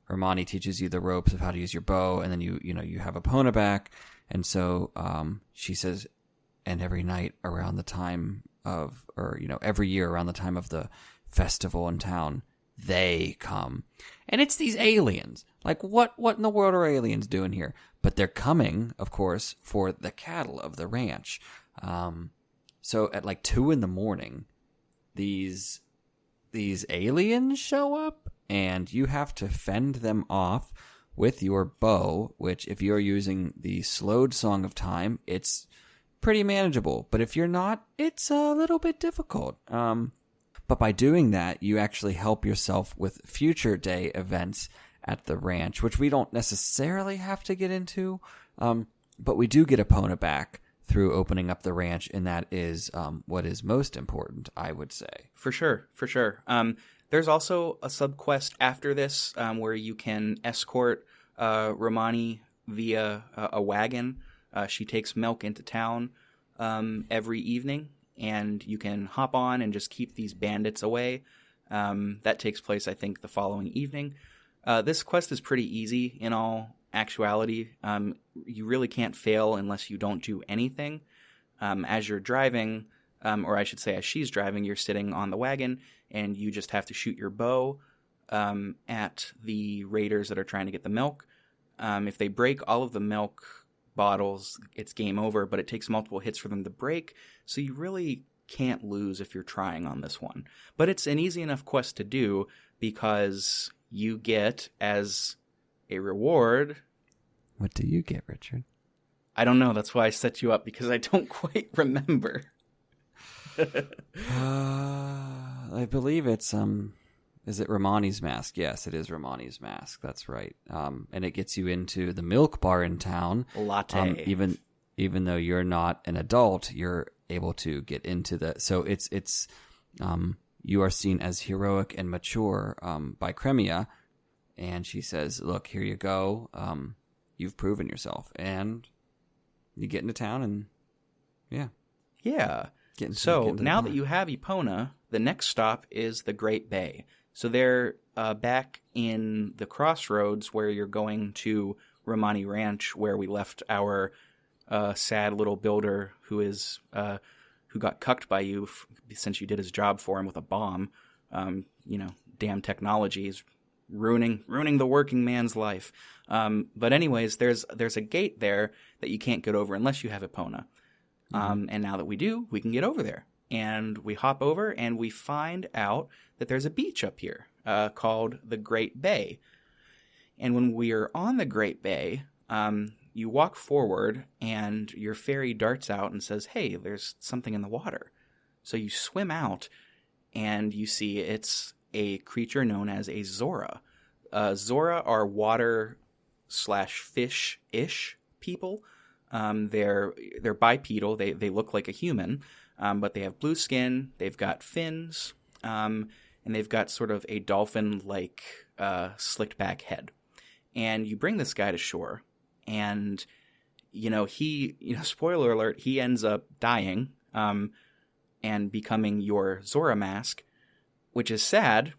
Romani teaches you the ropes of how to use your bow, and then you have Epona back. And so she says, and every night around the time of, or every year around the time of the festival in town, they come. And it's these aliens. Like, what in the world are aliens doing here? But they're coming, of course, for the cattle of the ranch. So at like 2 a.m, these aliens show up, and you have to fend them off with your bow, which if you're using the slowed Song of Time, it's pretty manageable. But if you're not, it's a little bit difficult. But by doing that, you actually help yourself with future day events at the ranch, which we don't necessarily have to get into. But we do get Epona back through opening up the ranch, and that is what is most important, I would say. For sure. There's also a sub-quest after this where you can escort Romani via a wagon. She takes milk into town every evening, and you can hop on and just keep these bandits away. That takes place, I think, the following evening. This quest is pretty easy in all actuality. You really can't fail unless you don't do anything. As you're driving, or I should say as she's driving, you're sitting on the wagon, and you just have to shoot your bow at the raiders that are trying to get the milk. If they break all of the milk bottles, it's game over, but it takes multiple hits for them to break, so you really can't lose if you're trying on this one. But it's an easy enough quest to do because you get, as a reward... What do you get, Richard? I don't know. That's why I set you up, because I don't quite remember. I believe it's is it Romani's mask? Yes, it is Romani's mask. That's right. And it gets you into the milk bar in town. Latte. Even though you're not an adult, you're able to get into the. So it's you are seen as heroic and mature by Cremia, and she says, "Look, here you go. You've proven yourself," and you get into town, and yeah. So now that you have Epona, the next stop is the Great Bay. So they're back in the crossroads where you're going to Romani Ranch, where we left our sad little builder who got cucked by you since you did his job for him with a bomb. Damn technology is ruining the working man's life. But anyways, there's a gate there that you can't get over unless you have Epona. And now that we do, we can get over there. And we hop over and we find out that there's a beach up here called the Great Bay. And when we are on the Great Bay, you walk forward and your fairy darts out and says, hey, there's something in the water. So you swim out and you see it's a creature known as a Zora. Zora are water/fish-ish people. They're bipedal. They look like a human, but they have blue skin. They've got fins, and they've got sort of a dolphin-like slicked back head. And you bring this guy to shore, and spoiler alert, he ends up dying and becoming your Zora mask, which is sad.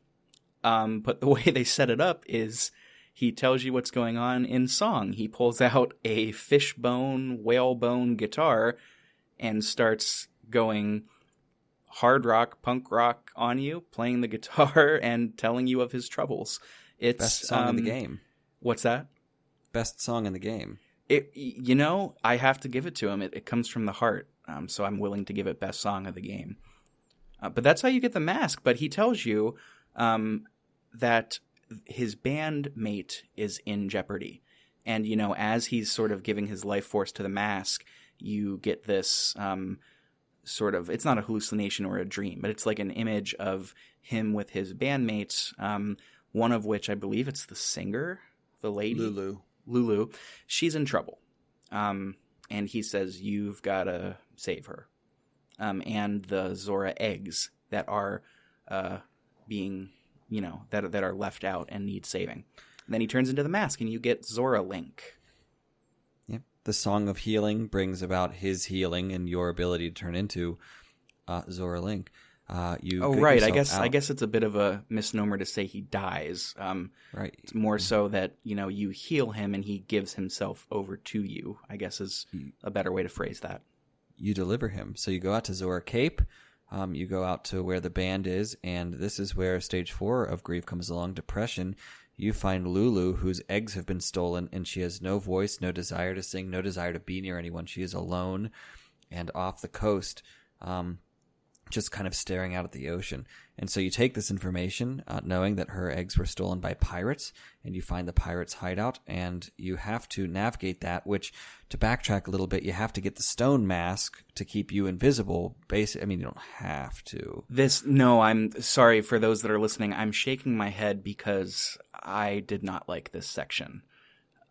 But the way they set it up is he tells you what's going on in song. He pulls out a fishbone, whalebone guitar and starts going hard rock, punk rock on you, playing the guitar and telling you of his troubles. It's best song in the game. What's that? Best song in the game. I have to give it to him. It comes from the heart, so I'm willing to give it best song of the game. But that's how you get the mask. But he tells you that his bandmate is in jeopardy. And, as he's sort of giving his life force to the mask, you get this it's not a hallucination or a dream, but it's like an image of him with his bandmates, one of which I believe it's the singer, the lady. Lulu. She's in trouble. And he says, you've got to save her. And the Zora eggs that are being, that are left out and need saving. And then he turns into the mask and you get Zora Link. Yep. The Song of Healing brings about his healing and your ability to turn into Zora Link. Right. I guess it's a bit of a misnomer to say he dies. Right. It's more so that, you heal him and he gives himself over to you, I guess is a better way to phrase that. You deliver him. So you go out to Zora Cape. You go out to where the band is, and this is where stage 4 of grief comes along, depression. You find Lulu, whose eggs have been stolen, and she has no voice, no desire to sing, no desire to be near anyone. She is alone and off the coast, just kind of staring out at the ocean. And so you take this information, knowing that her eggs were stolen by pirates, and you find the pirates' hideout, and you have to navigate that, which, to backtrack a little bit, you have to get the stone mask to keep you invisible. You don't have to. I'm sorry for those that are listening. I'm shaking my head because I did not like this section.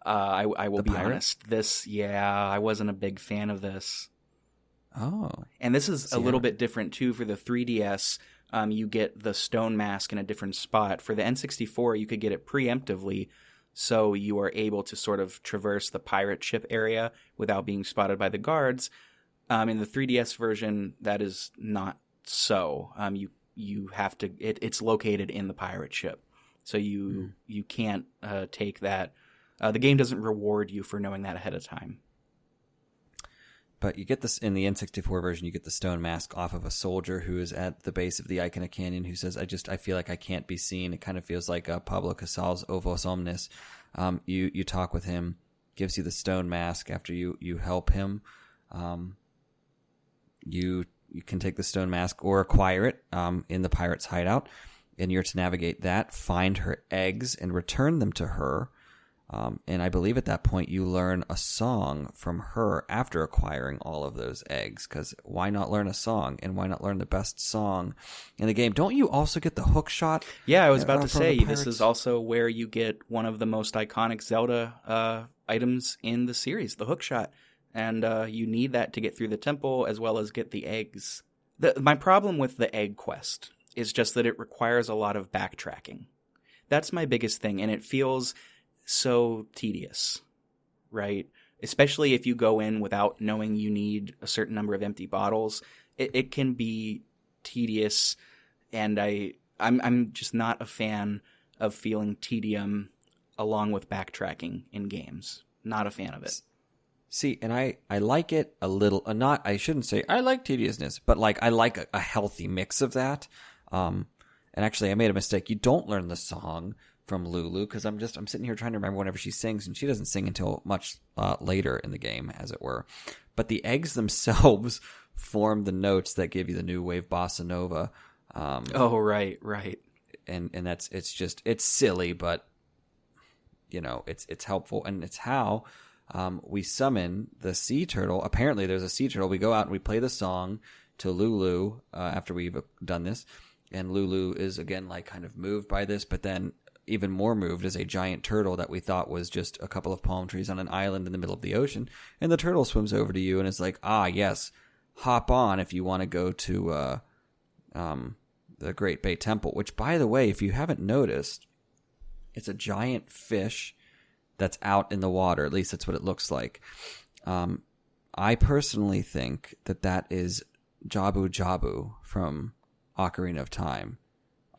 I will be honest. I wasn't a big fan of this. Oh. And this is a little bit different, too, for the 3DS. You get the stone mask in a different spot. For the N64, you could get it preemptively, so you are able to sort of traverse the pirate ship area without being spotted by the guards. In the 3DS version, that is not so. You have to. It's located in the pirate ship, so you can't take that. The game doesn't reward you for knowing that ahead of time. But you get this in the N64 version. You get the stone mask off of a soldier who is at the base of the Icona Canyon, who says, "I feel like I can't be seen." It kind of feels like Pablo Casal's Ovos Omnis. You talk with him, gives you the stone mask after you help him. You can take the stone mask or acquire it in the pirate's hideout, and you're to navigate that, find her eggs, and return them to her. And I believe at that point you learn a song from her after acquiring all of those eggs, because why not learn a song, and why not learn the best song in the game? Don't you also get the hook shot? Yeah, I was about to say, this is also where you get one of the most iconic Zelda items in the series, the hook shot. And you need that to get through the temple as well as get the eggs. My problem with the egg quest is just that it requires a lot of backtracking. That's my biggest thing, and it feels so tedious, right? Especially if you go in without knowing you need a certain number of empty bottles. It can be tedious, and I I'm just not a fan of feeling tedium along with backtracking in games. Not a fan of it. See, and I like it a little, not, I shouldn't say I like tediousness, but like I like a healthy mix of that. And actually I made a mistake. You don't learn the song from Lulu, because I'm sitting here trying to remember whenever she sings, and she doesn't sing until much later in the game, as it were. But the eggs themselves form the notes that give you the new wave bossa nova. Oh, right. And it's silly, but you know, it's helpful, and it's how we summon the sea turtle. Apparently there's a sea turtle. We go out and we play the song to Lulu after we've done this, and Lulu is again like kind of moved by this, but then even more moved is a giant turtle that we thought was just a couple of palm trees on an island in the middle of the ocean, and the turtle swims over to you and is like, yes, hop on if you want to go to the Great Bay Temple, which, by the way, if you haven't noticed, it's a giant fish that's out in the water. At least that's what it looks like. I personally think that is Jabu Jabu from Ocarina of Time.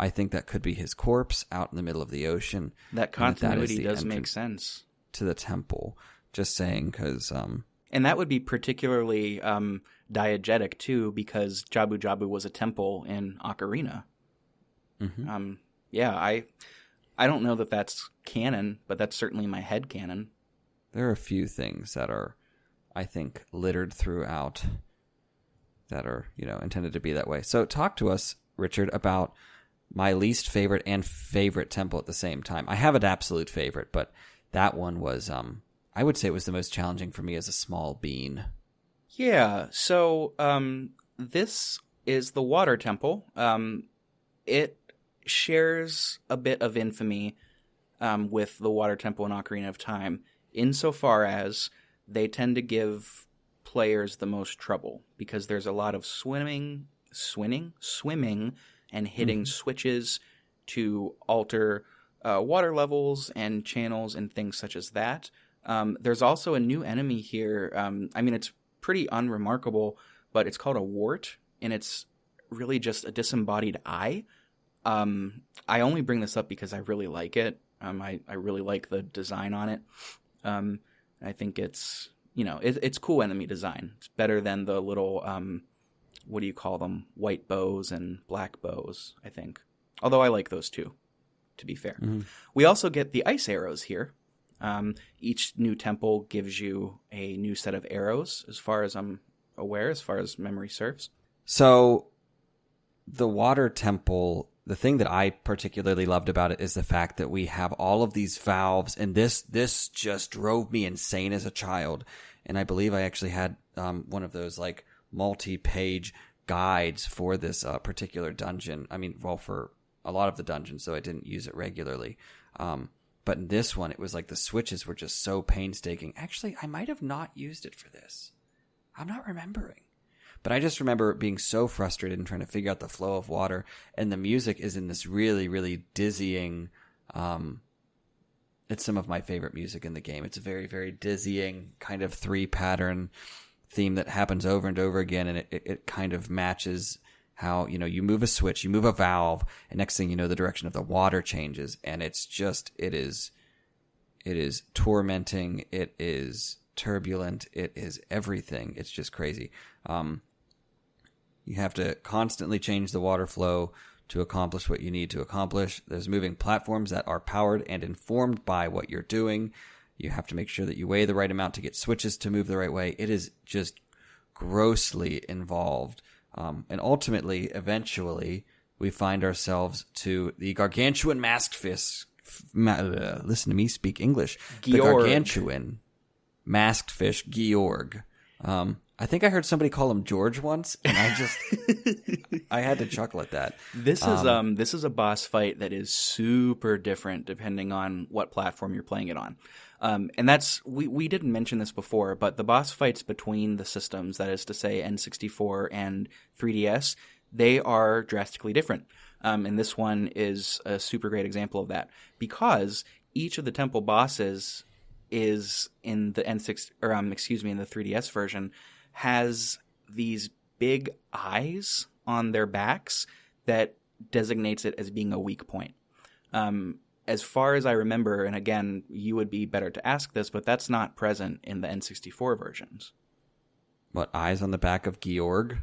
I think that could be his corpse out in the middle of the ocean. That continuity does make sense. To the temple. Just saying, because... and that would be particularly diegetic, too, because Jabu Jabu was a temple in Ocarina. Mm-hmm. I don't know that that's canon, but that's certainly my head canon. There are a few things that are, I think, littered throughout that are, intended to be that way. So talk to us, Richard, about my least favorite and favorite temple at the same time. I have an absolute favorite, but that one was, I would say it was the most challenging for me as a small bean. Yeah, so this is the water temple. It shares a bit of infamy with the water temple in Ocarina of Time, insofar as they tend to give players the most trouble, because there's a lot of swimming, and hitting switches to alter water levels and channels and things such as that. There's also a new enemy here. It's pretty unremarkable, but it's called a wart, and it's really just a disembodied eye. I only bring this up because I really like it. I really like the design on it. I think it's, it's cool enemy design. It's better than the little, what do you call them? White bows and black bows, I think. Although I like those too, to be fair. Mm-hmm. We also get the ice arrows here. Each new temple gives you a new set of arrows, as far as I'm aware, as far as memory serves. So the water temple, the thing that I particularly loved about it is the fact that we have all of these valves, and this just drove me insane as a child. And I believe I actually had one of those like multi-page guides for this particular dungeon. For a lot of the dungeons, so I didn't use it regularly. But in this one, it was like the switches were just so painstaking. Actually, I might have not used it for this. I'm not remembering. But I just remember being so frustrated and trying to figure out the flow of water. And the music is in this really, really dizzying... it's some of my favorite music in the game. It's a very, very dizzying kind of 3-pattern theme that happens over and over again. And it kind of matches how, you move a switch, you move a valve, and next thing you know, the direction of the water changes. And it's just, it is tormenting. It is turbulent. It is everything. It's just crazy. You have to constantly change the water flow to accomplish what you need to accomplish. There's moving platforms that are powered and informed by what you're doing. You have to make sure that you weigh the right amount to get switches to move the right way. It is just grossly involved. And ultimately, eventually, we find ourselves to the gargantuan masked fish. Listen to me speak English. Georg. The gargantuan masked fish, Georg. I think I heard somebody call him George once, and I had to chuckle at that. This is a boss fight that is super different depending on what platform you're playing it on. And that's, we didn't mention this before, but the boss fights between the systems, that is to say N64 and 3DS, they are drastically different. And this one is a super great example of that, because each of the temple bosses is in the in the 3DS version, has these big eyes on their backs that designates it as being a weak point. As far as I remember, and again, you would be better to ask this, but that's not present in the N64 versions. What, eyes on the back of Georg?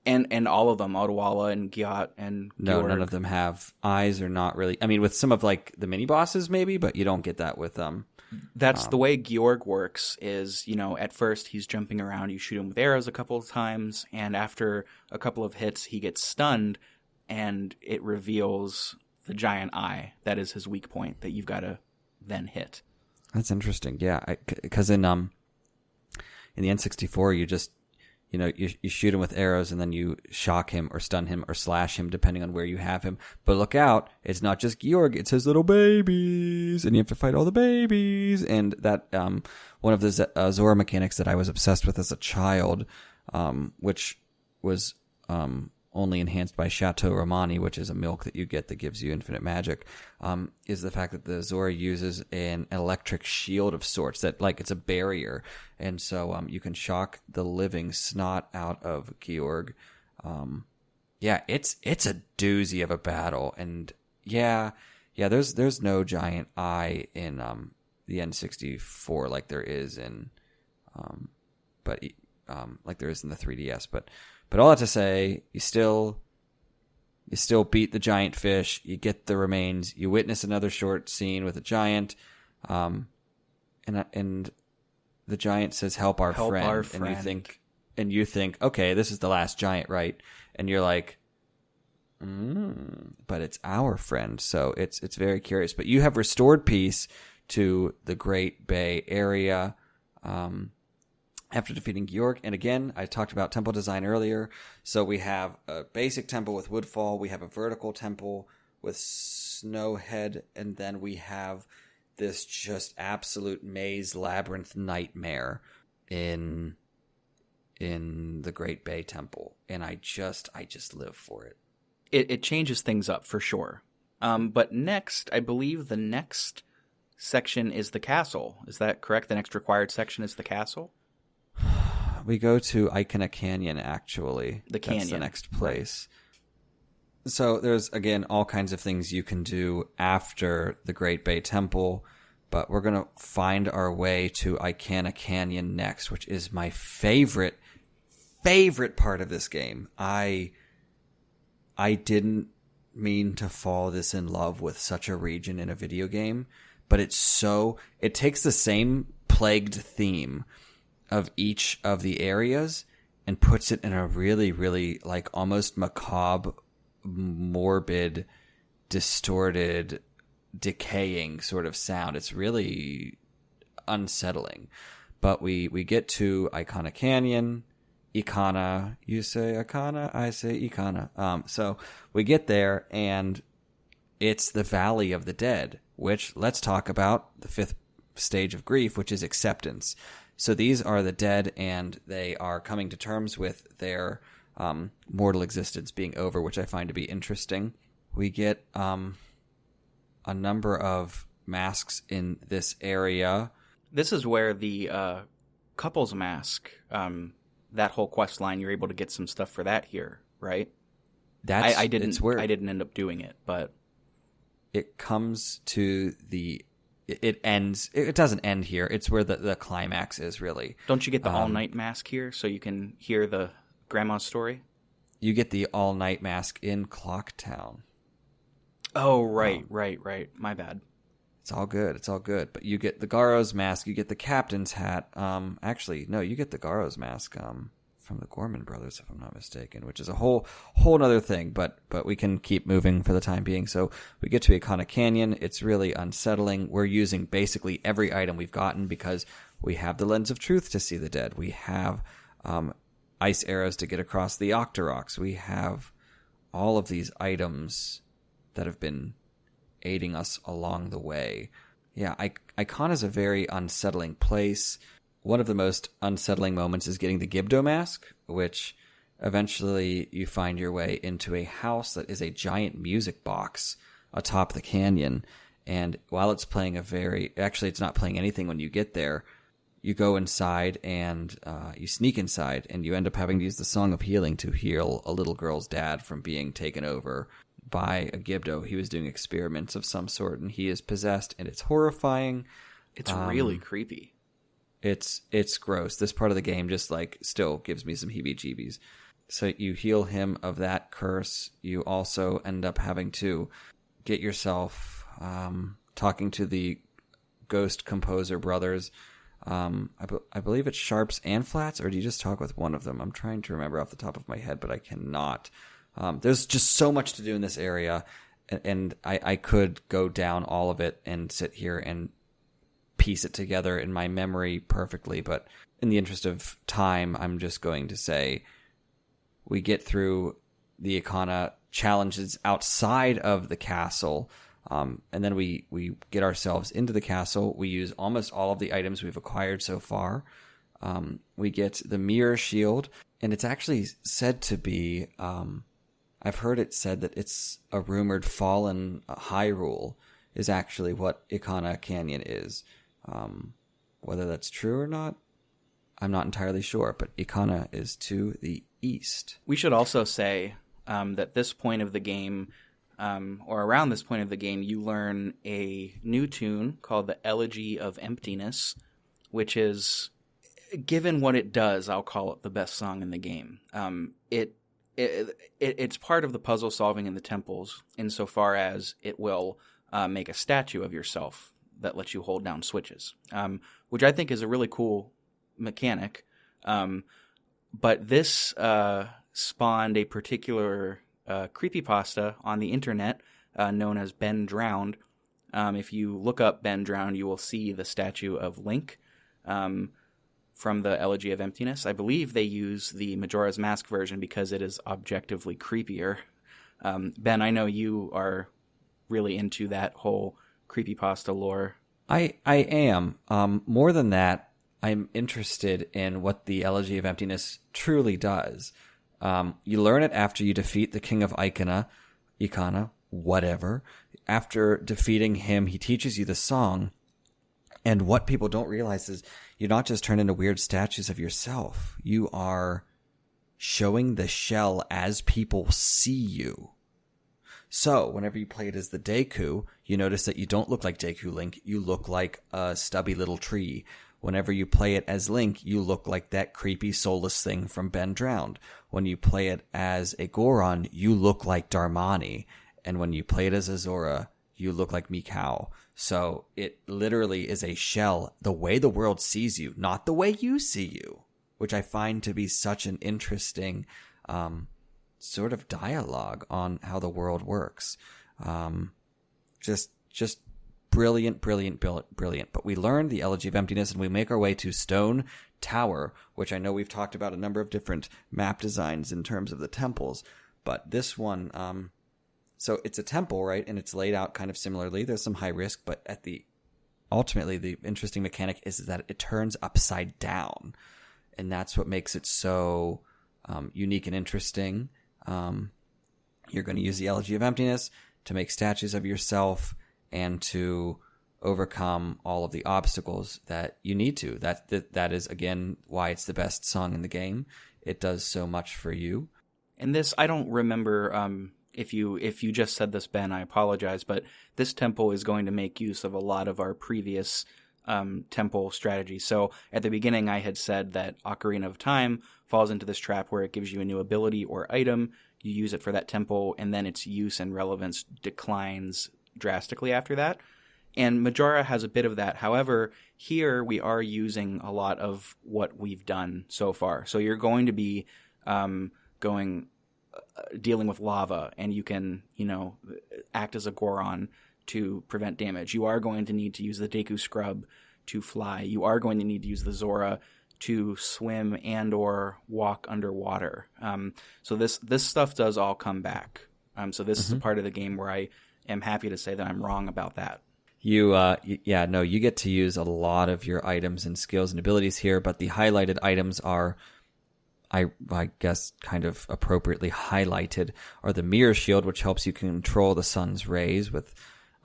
And all of them, Odawalla and Gyat and No, Georg. none of them have eyes, or not really. I mean, with some of like the mini bosses maybe, but you don't get that with them. That's the way Georg works is, at first he's jumping around, you shoot him with arrows a couple of times, and after a couple of hits he gets stunned, and it reveals the giant eye. That is his weak point that you've got to then hit. That's interesting, yeah. Because in the N64, you just, you shoot him with arrows and then you shock him or stun him or slash him depending on where you have him. But look out, it's not just Georg, it's his little babies, and you have to fight all the babies. And that one of the Zora mechanics that I was obsessed with as a child, which was only enhanced by Chateau Romani, which is a milk that you get that gives you infinite magic, is the fact that the Zora uses an electric shield of sorts that, like, it's a barrier. And so you can shock the living snot out of Georg. Yeah, it's a doozy of a battle. And yeah, there's no giant eye in the N64 like there is in like there is in the 3DS, but all that to say, you still beat the giant fish. You get the remains. You witness another short scene with a giant, and the giant says, "Help our friend." And you think, okay, this is the last giant, right? And you're like, but it's our friend. So it's very curious. But you have restored peace to the Great Bay area. After defeating Georg. And again, I talked about temple design earlier. So we have a basic temple with woodfall. We have a vertical temple with snowhead. And then we have this just absolute maze labyrinth nightmare in the Great Bay Temple. And I just live for it. It changes things up for sure. But next, I believe the next section is the castle. Is that correct? The next required section is the castle? We go to Icona Canyon, actually. The canyon. That's the next place. Right. So there's, again, all kinds of things you can do after the Great Bay Temple, but we're going to find our way to Icona Canyon next, which is my favorite part of this game. I didn't mean to fall this in love with such a region in a video game, but it takes the same plagued theme of each of the areas and puts it in a really, really, like, almost macabre, morbid, distorted, decaying sort of sound. It's really unsettling. But we get to Icona Canyon. Icona, you say Icona, I say Icona. So we get there, and it's the Valley of the Dead, which, let's talk about the fifth stage of grief, which is acceptance. So these are the dead, and they are coming to terms with their mortal existence being over, which I find to be interesting. We get a number of masks in this area. This is where the couple's mask, that whole quest line, you're able to get some stuff for that here, right? I didn't end up doing it, but it comes to the... It ends. It doesn't end here. It's where the climax is, really. Don't you get the all-night mask here so you can hear the grandma's story? You get the all-night mask in Clocktown. Oh, right. My bad. It's all good. But you get the Garo's mask. You get the captain's hat. Actually, no, you get the Garo's mask from the Gorman brothers, if I'm not mistaken, which is a whole other thing, but we can keep moving for the time being. So we get to Icona Canyon. It's really unsettling. We're using basically every item we've gotten because we have the Lens of Truth to see the dead. We have ice arrows to get across the Octoroks. We have all of these items that have been aiding us along the way. Yeah, Icona is a very unsettling place. One of the most unsettling moments is getting the Gibdo mask, which eventually you find your way into a house that is a giant music box atop the canyon. And while it's playing it's not playing anything when you get there, you go inside and you sneak inside and you end up having to use the Song of Healing to heal a little girl's dad from being taken over by a Gibdo. He was doing experiments of some sort, and he is possessed, and it's horrifying. It's really creepy. It's gross. This part of the game just like still gives me some heebie-jeebies. So you heal him of that curse. You also end up having to get yourself talking to the ghost composer brothers. I believe it's sharps and flats, or do you just talk with one of them? I'm trying to remember off the top of my head, but I cannot. There's just so much to do in this area, and I could go down all of it and sit here and piece it together in my memory perfectly, but in the interest of time, I'm just going to say we get through the Ikana challenges outside of the castle, and then we get ourselves into the castle. We use almost all of the items we've acquired so far. We get the mirror shield, and it's actually said to be, I've heard it said that it's a rumored fallen Hyrule is actually what Ikana Canyon is. Whether that's true or not, I'm not entirely sure, but Ikana is to the east. We should also say that this point of the game, or around this point of the game, you learn a new tune called the Elegy of Emptiness, which is, given what it does, I'll call it the best song in the game. It's part of the puzzle solving in the temples, insofar as it will make a statue of yourself that lets you hold down switches, which I think is a really cool mechanic. But this spawned a particular creepypasta on the internet known as Ben Drowned. If you look up Ben Drowned, you will see the statue of Link from the Elegy of Emptiness. I believe they use the Majora's Mask version because it is objectively creepier. Ben, I know you are really into that whole creepypasta lore. I am. More than that, I'm interested in what the Elegy of Emptiness truly does. You learn it after you defeat the King of Ikana, whatever. After defeating him, he teaches you the song. And what people don't realize is you're not just turned into weird statues of yourself. You are showing the shell as people see you. So, whenever you play it as the Deku, you notice that you don't look like Deku Link, you look like a stubby little tree. Whenever you play it as Link, you look like that creepy soulless thing from Ben Drowned. When you play it as a Goron, you look like Darmani. And when you play it as Azora, you look like Mikau. So, it literally is a shell, the way the world sees you, not the way you see you. Which I find to be such an interesting sort of dialogue on how the world works. Just brilliant. But we learn the Elegy of Emptiness, and we make our way to Stone Tower, which I know we've talked about a number of different map designs in terms of the temples. But this one, so it's a temple, right? And it's laid out kind of similarly. There's some high risk, but ultimately the interesting mechanic is that it turns upside down. And that's what makes it so unique and interesting. You're going to use the Elegy of Emptiness to make statues of yourself and to overcome all of the obstacles that you need to. That is, again, why it's the best song in the game. It does so much for you. And this, I don't remember if you just said this, Ben, I apologize, but this temple is going to make use of a lot of our previous temple strategies. So at the beginning, I had said that Ocarina of Time falls into this trap where it gives you a new ability or item, you use it for that temple, and then its use and relevance declines drastically after that. And Majora has a bit of that. However, here we are using a lot of what we've done so far. So you're going to be dealing with lava, and you can, act as a Goron to prevent damage. You are going to need to use the Deku Scrub to fly. You are going to need to use the Zora to swim and or walk underwater. So this stuff does all come back. So this is a part of the game where I am happy to say that I'm wrong about that. You get to use a lot of your items and skills and abilities here, but the highlighted items are, I guess, kind of appropriately highlighted, are the Mirror Shield, which helps you control the sun's rays with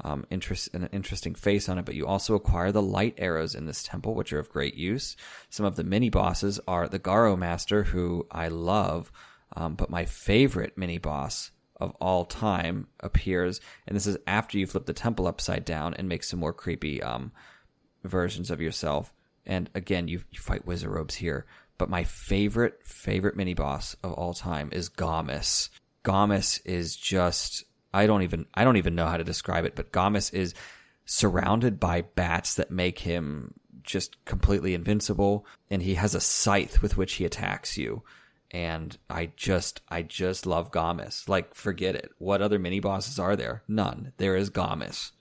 an interesting face on it, but you also acquire the light arrows in this temple, which are of great use. Some of the mini-bosses are the Garo Master, who I love, but my favorite mini-boss of all time appears, and this is after you flip the temple upside down and make some more creepy versions of yourself. And again, you fight wizard robes here. But my favorite mini boss of all time is Gomus. Gomus is just I don't even know how to describe it, but Gomus is surrounded by bats that make him just completely invincible, and he has a scythe with which he attacks you. And I just love Gomus. Like, forget it. What other mini bosses are there? None. There is Gomus.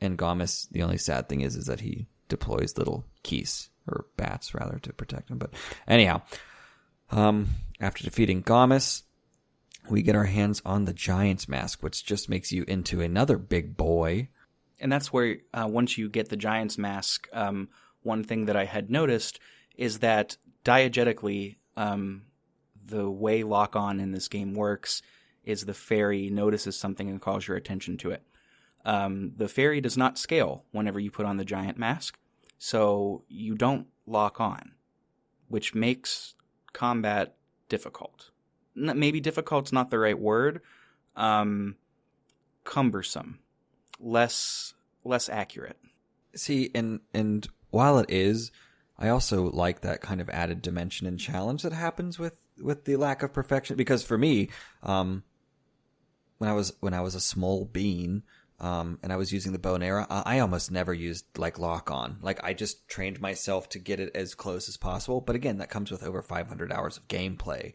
And Gomus, the only sad thing is that he deploys little keys, or bats rather, to protect him. But anyhow, after defeating Gomus, we get our hands on the Giant's Mask, which just makes you into another big boy. And that's where, once you get the Giant's Mask, one thing that I had noticed is that diegetically, the way lock-on in this game works is the fairy notices something and calls your attention to it. The fairy does not scale whenever you put on the Giant Mask, so you don't lock on, which makes combat difficult. Maybe difficult's not the right word. Cumbersome. Less accurate. See, and while it is, I also like that kind of added dimension and challenge that happens with the lack of perfection. Because for me, when I was a small bean, and I was using the bow and arrow, I almost never used like lock on. Like, I just trained myself to get it as close as possible. But again, that comes with over 500 hours of gameplay.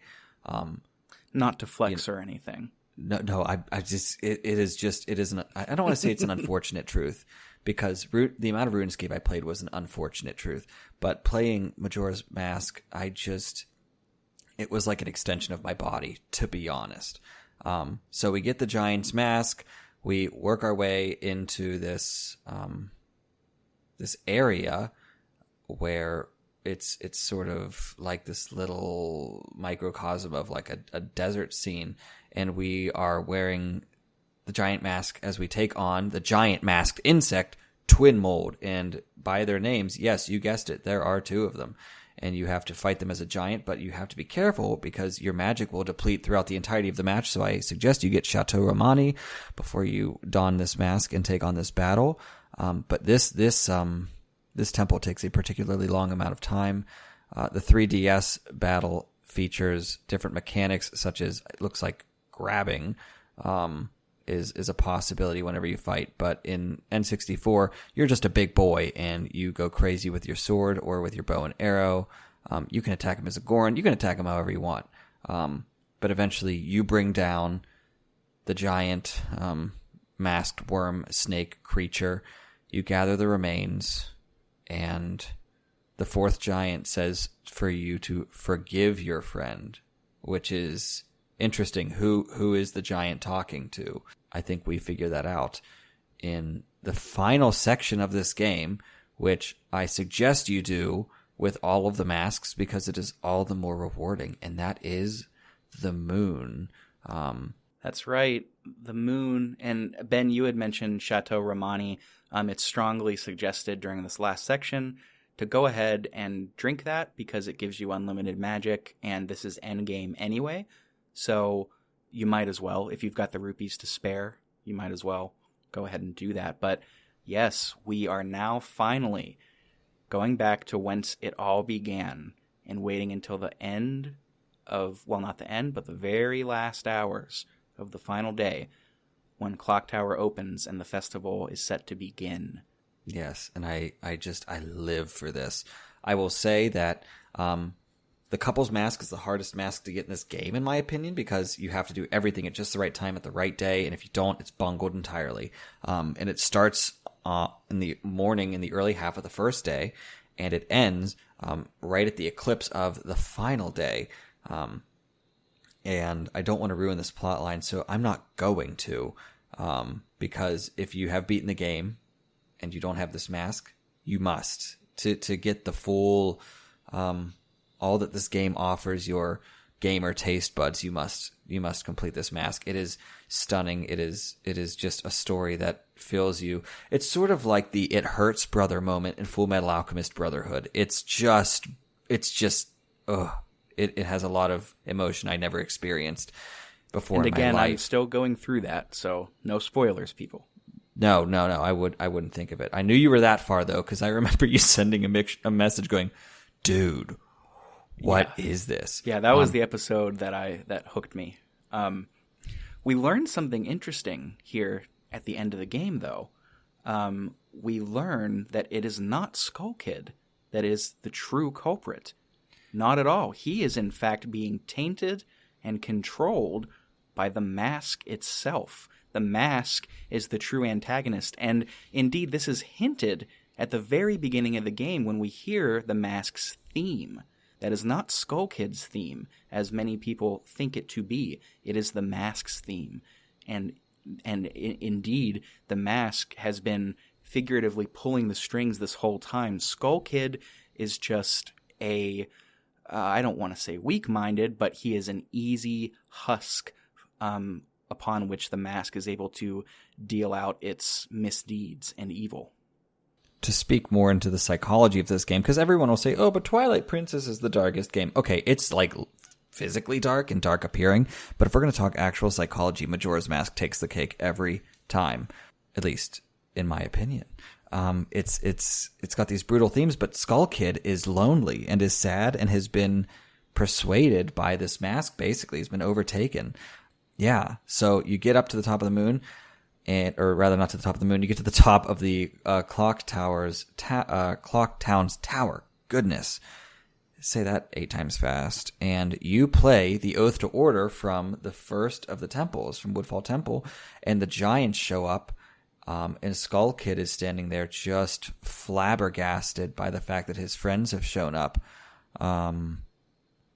Not to flex or anything. No, I don't want to say it's an unfortunate truth, because the amount of RuneScape I played was an unfortunate truth. But playing Majora's Mask, it was like an extension of my body, to be honest. So we get the Giant's Mask, we work our way into this area where it's sort of like this little microcosm of like a desert scene, and we are wearing the Giant Mask as we take on the giant masked insect Twin Mold. And by their names, yes, you guessed it, there are two of them, and you have to fight them as a giant, but you have to be careful because your magic will deplete throughout the entirety of the match. So I suggest you get Chateau Romani before you don this mask and take on this battle. But this temple takes a particularly long amount of time. The 3DS battle features different mechanics, such as, it looks like grabbing is a possibility whenever you fight. But in N64, you're just a big boy, and you go crazy with your sword or with your bow and arrow. You can attack him as a Goron. You can attack him however you want. But eventually, you bring down the giant masked worm snake creature. You gather the remains, and the fourth giant says for you to forgive your friend, which is interesting. Who is the giant talking to? I think we figure that out in the final section of this game, which I suggest you do with all of the masks because it is all the more rewarding, and that is the moon. That's right, the moon. And Ben, you had mentioned Chateau Romani. It's strongly suggested during this last section to go ahead and drink that because it gives you unlimited magic, and this is endgame anyway. So you might as well, if you've got the rupees to spare, you might as well go ahead and do that. But yes, we are now finally going back to whence it all began and waiting until the end of, well, not the end, but the very last hours of the final day when Clock Tower opens and the festival is set to begin. Yes, and I live for this. I will say that the couple's mask is the hardest mask to get in this game, in my opinion, because you have to do everything at just the right time at the right day, and if you don't, it's bungled entirely. And it starts in the morning, in the early half of the first day, and it ends right at the eclipse of the final day. And I don't want to ruin this plot line, so I'm not going to, because if you have beaten the game and you don't have this mask, you must. To get the full, all that this game offers your gamer taste buds, you must complete this mask. It is stunning. It is just a story that fills you. It's sort of like the It Hurts brother moment in Full Metal Alchemist Brotherhood. It has a lot of emotion I never experienced. before And in my again, I'm life. still going through that, so no spoilers, people. No. I wouldn't think of it. I knew you were that far though, because I remember you sending a message going, "Dude, what is this?" Yeah, that was the episode that hooked me. We learned something interesting here at the end of the game, though. We learn that it is not Skull Kid that is the true culprit. Not at all. He is, in fact, being tainted and controlled by the mask itself. The mask is the true antagonist. And indeed, this is hinted at the very beginning of the game when we hear the mask's theme. That is not Skull Kid's theme, as many people think it to be. It is the mask's theme. And indeed, the mask has been figuratively pulling the strings this whole time. Skull Kid is just I don't want to say weak-minded, but he is an easy husk upon which the mask is able to deal out its misdeeds and evil. To speak more into the psychology of this game, because everyone will say, "Oh, but Twilight Princess is the darkest game." Okay, it's like physically dark and dark appearing, but if we're going to talk actual psychology, Majora's Mask takes the cake every time, at least in my opinion. It's got these brutal themes, but Skull Kid is lonely and is sad and has been persuaded by this mask. Basically, he's been overtaken. Yeah, so you get up to the top of the moon. Or rather, not to the top of the moon. You get to the top of the Clock Town's tower. Goodness, say that 8 times fast. And you play the Oath to Order from the first of the temples, from Woodfall Temple, and the giants show up. And Skull Kid is standing there, just flabbergasted by the fact that his friends have shown up.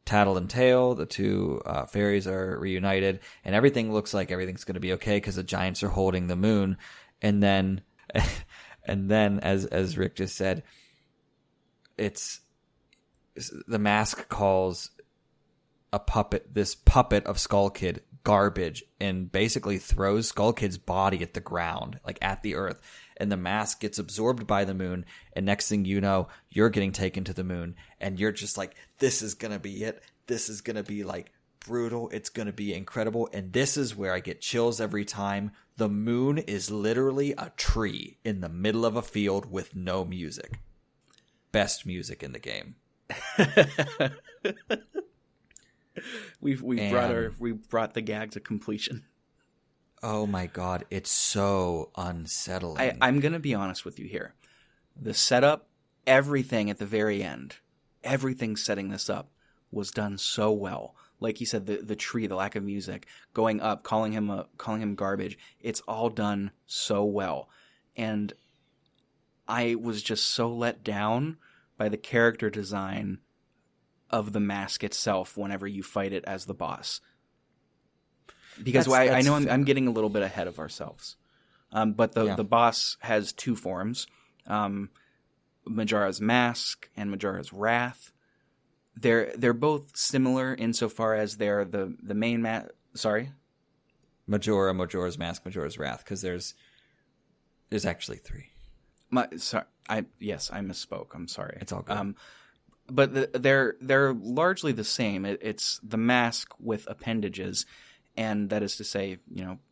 Tattle and Tail, the two fairies, are reunited, and everything looks like everything's going to be okay because the giants are holding the moon. And then, as Rick just said, it's the mask calls this puppet of Skull Kid garbage, and basically throws Skull Kid's body at the ground, like at the earth. And the mask gets absorbed by the moon, and next thing you know, you're getting taken to the moon, and you're just like, this is gonna be it. This is gonna be like brutal. It's gonna be incredible. And this is where I get chills every time. The moon is literally a tree in the middle of a field with no music. Best music in the game. We brought the gag to completion. Oh my god, it's so unsettling. I'm going to be honest with you here. The setup, everything at the very end, everything setting this up was done so well. Like you said, the tree, the lack of music, going up, calling him garbage. It's all done so well. And I was just so let down by the character design of the mask itself whenever you fight it as the boss. Because I know I'm getting a little bit ahead of ourselves. But the boss has 2 forms. Majora's Mask and Majora's Wrath. They're both similar insofar as they're the main sorry? Majora's Mask, Majora's Wrath, because there's actually 3. I misspoke. I'm sorry. It's all good. But they're largely the same. It's the mask with appendages, and that is to say,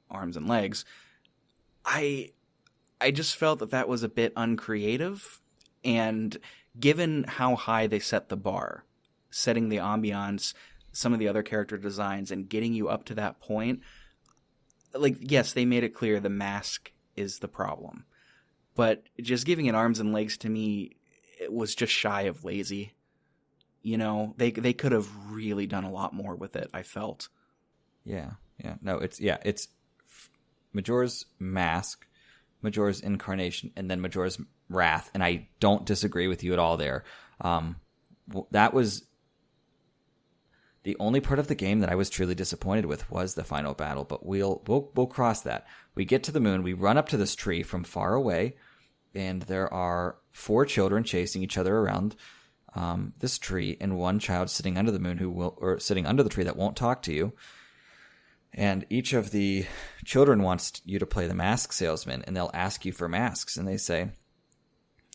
arms and legs. I just felt that was a bit uncreative, and given how high they set the bar, setting the ambiance, some of the other character designs, and getting you up to that point, like, yes, they made it clear the mask is the problem, but just giving it arms and legs, to me, it was just shy of lazy. They could have really done a lot more with it, I felt. Yeah. No, it's Majora's Mask, Majora's Incarnation, and then Majora's Wrath, and I don't disagree with you at all there. That was the only part of the game that I was truly disappointed with, was the final battle, but we'll cross that. We get to the moon, we run up to this tree from far away, and there are 4 children chasing each other around this tree, and one child sitting under the moon sitting under the tree that won't talk to you. And each of the children wants you to play the mask salesman, and they'll ask you for masks, and they say,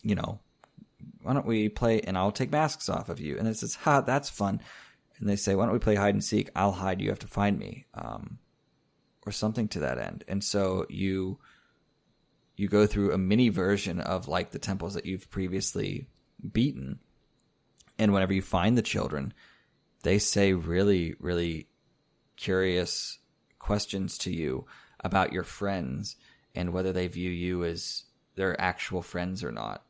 why don't we play and I'll take masks off of you? And it says, that's fun. And they say, why don't we play hide and seek? I'll hide, you have to find me. Or something to that end. And so you go through a mini version of like the temples that you've previously beaten. And whenever you find the children, they say really, really curious questions to you about your friends and whether they view you as their actual friends or not.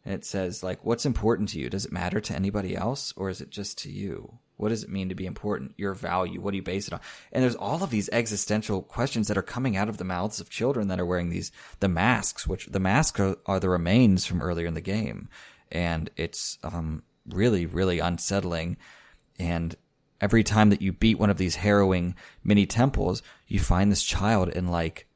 And it says, like, what's important to you? Does it matter to anybody else, or is it just to you? What does it mean to be important? Your value? What do you base it on? And there's all of these existential questions that are coming out of the mouths of children that are wearing the masks, which the masks are the remains from earlier in the game. And it's really, really unsettling. And every time that you beat one of these harrowing mini temples, you find this child in like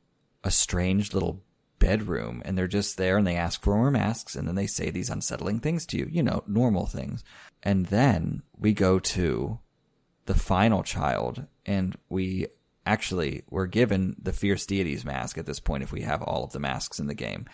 a strange little bedroom, and they're just there, and they ask for more masks, and then they say these unsettling things to you, normal things. And then we go to the final child, and we're given the fierce deities mask at this point if we have all of the masks in the game.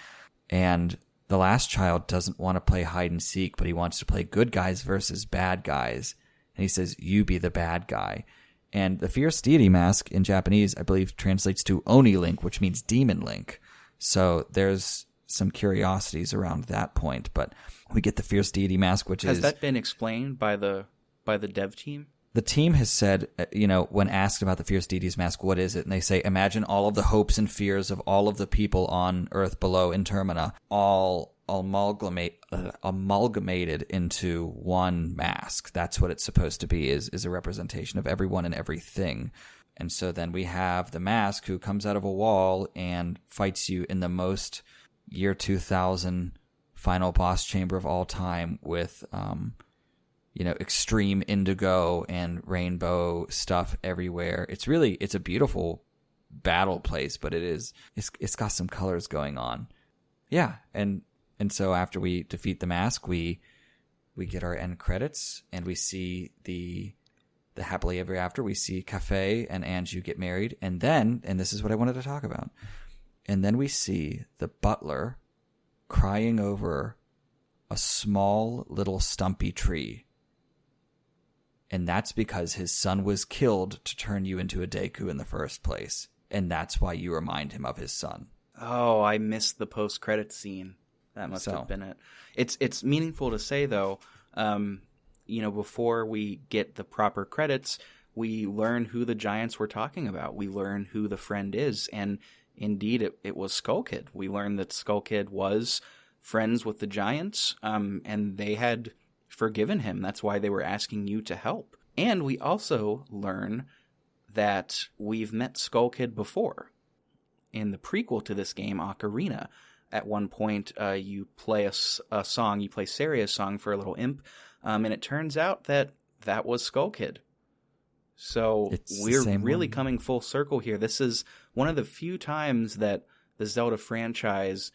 And the last child doesn't want to play hide and seek, but he wants to play good guys versus bad guys. And he says, you be the bad guy. And the fierce deity mask in Japanese, I believe, translates to Oni Link, which means demon Link. So there's some curiosities around that point, but we get the fierce deity mask, which has that been explained by the dev team? The team has said, when asked about the fierce deity's mask, what is it? And they say, imagine all of the hopes and fears of all of the people on Earth below in Termina, all amalgamated into one mask. That's what it's supposed to be, is a representation of everyone and everything. And so then we have the mask who comes out of a wall and fights you in the most year 2000 final boss chamber of all time with, extreme indigo and rainbow stuff everywhere. It's a beautiful battle place, but it's got some colors going on. Yeah. And so after we defeat the mask, we get our end credits, and we see the happily ever after. We see Cafe and Anju get married, and this is what I wanted to talk about, and then we see the butler crying over a small little stumpy tree, and that's because his son was killed to turn you into a Deku in the first place, and that's why you remind him of his son. Oh, I missed the post-credits scene. That must have been it. It's meaningful to say, though, before we get the proper credits, we learn who the giants we're talking about. We learn who the friend is, and indeed it was Skull Kid. We learned that Skull Kid was friends with the giants, and they had forgiven him. That's why they were asking you to help. And we also learn that we've met Skull Kid before. In the prequel to this game, Ocarina, at one point you play a song, you play Seria's song for a little imp, and it turns out that was Skull Kid. So we're really coming full circle here. This is one of the few times that the Zelda franchise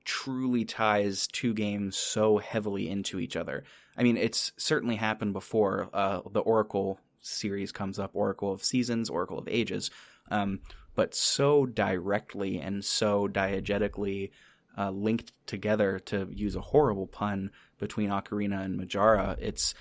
truly ties two games so heavily into each other. I mean, it's certainly happened before. The Oracle series comes up, Oracle of Seasons, Oracle of Ages, but so directly and so diegetically linked together, to use a horrible pun, between Ocarina and Majora. It's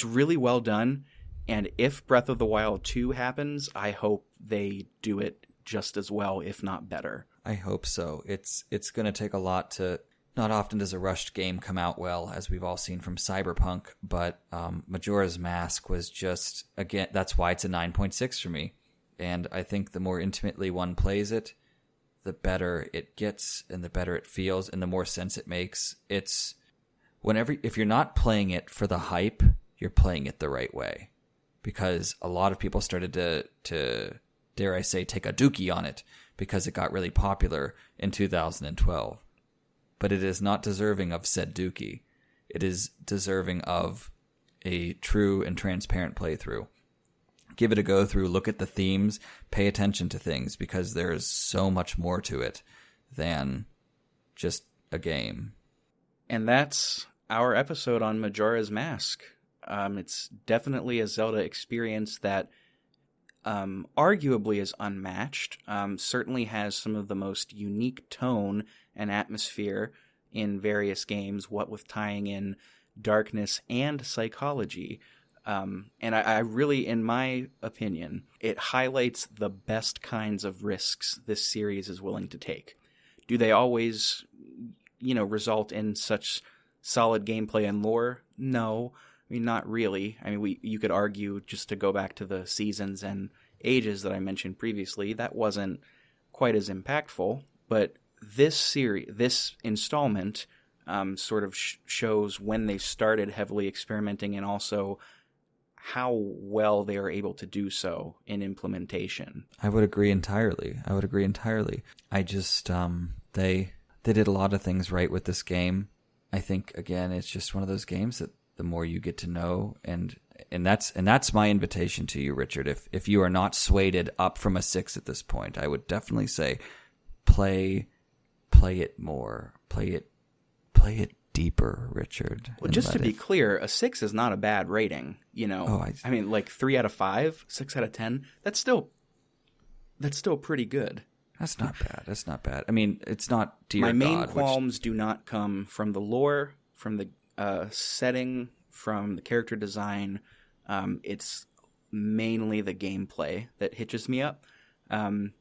really well done, and if Breath of the Wild 2 happens, I hope they do it just as well, if not better. I hope so. It's going to take a lot to... Not often does a rushed game come out well, as we've all seen from Cyberpunk, but Majora's Mask was just, again, that's why it's a 9.6 for me. And I think the more intimately one plays it, the better it gets, and the better it feels, and the more sense it makes. If you're not playing it for the hype, you're playing it the right way. Because a lot of people started to dare I say, take a dookie on it, because it got really popular in 2012. But it is not deserving of said dookie. It is deserving of a true and transparent playthrough. Give it a go through, look at the themes, pay attention to things, because there's so much more to it than just a game. And that's our episode on Majora's Mask. It's definitely a Zelda experience that arguably is unmatched, certainly has some of the most unique tone and atmosphere in various games, what with tying in darkness and psychology. And I really, in my opinion, it highlights the best kinds of risks this series is willing to take. Do they always, result in such solid gameplay and lore? No. I mean, not really. I mean, you could argue, just to go back to the seasons and ages that I mentioned previously, that wasn't quite as impactful. But this installment sort of shows when they started heavily experimenting, and also how well they are able to do so in implementation. I would agree entirely. I just they did a lot of things right with this game. I think, again, it's just one of those games that the more you get to know, and that's my invitation to you, Richard. If you are not swayed up from a 6 at this point, I would definitely say play it more. Play it deeper, Richard. Well, just to be clear, a 6 is not a bad rating. I mean, like 3 out of 5, 6 out of 10. That's still pretty good. That's not bad. I mean, it's not dear My main God, qualms do not come from the lore, from the setting, from the character design. It's mainly the gameplay that hitches me up. And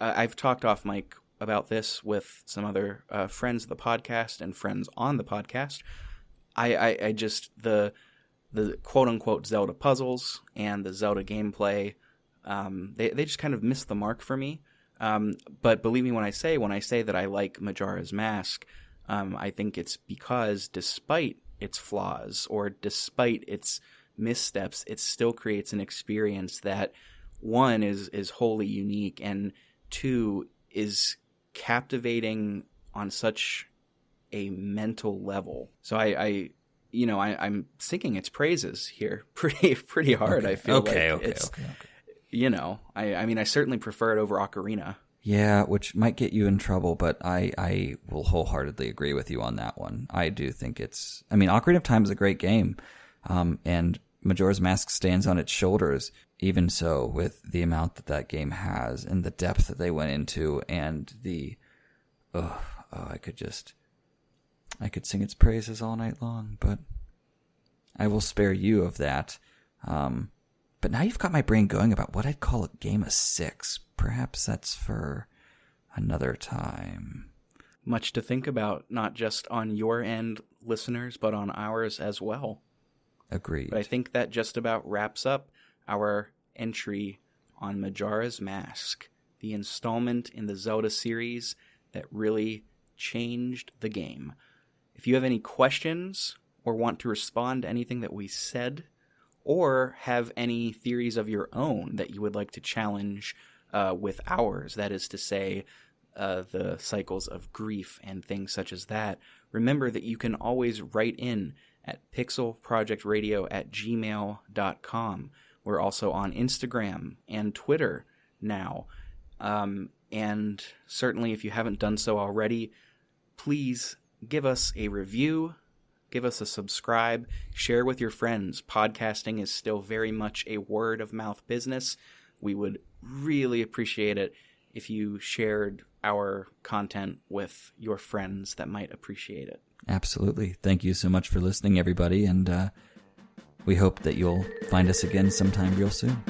I've talked off mic about this with some other friends of the podcast and friends on the podcast. I just the quote unquote Zelda puzzles and the Zelda gameplay, they just kind of missed the mark for me. But believe me when I say that I like Majora's Mask, I think it's because despite its flaws or despite its missteps, it still creates an experience that, one, is wholly unique, and two, is captivating on such a mental level. So I'm singing its praises here pretty hard. Okay. I feel okay. I mean, I certainly prefer it over Ocarina. Yeah, which might get you in trouble, but I will wholeheartedly agree with you on that one. I do think Ocarina of Time is a great game, and Majora's Mask stands on its shoulders, even so, with the amount that game has and the depth that they went into, and I could sing its praises all night long, but I will spare you of that. But now you've got my brain going about what I'd call a game of 6. Perhaps that's for another time. Much to think about, not just on your end, listeners, but on ours as well. Agreed. But I think that just about wraps up our entry on Majora's Mask, the installment in the Zelda series that really changed the game. If you have any questions or want to respond to anything that we said, or have any theories of your own that you would like to challenge with ours, that is to say, the cycles of grief and things such as that, remember that you can always write in at pixelprojectradio@gmail.com. We're also on Instagram and Twitter now. And certainly if you haven't done so already, please give us a review, give us a subscribe, share with your friends. Podcasting is still very much a word-of-mouth business. We would really appreciate it if you shared our content with your friends that might appreciate it. Absolutely. Thank you so much for listening, everybody, and we hope that you'll find us again sometime real soon.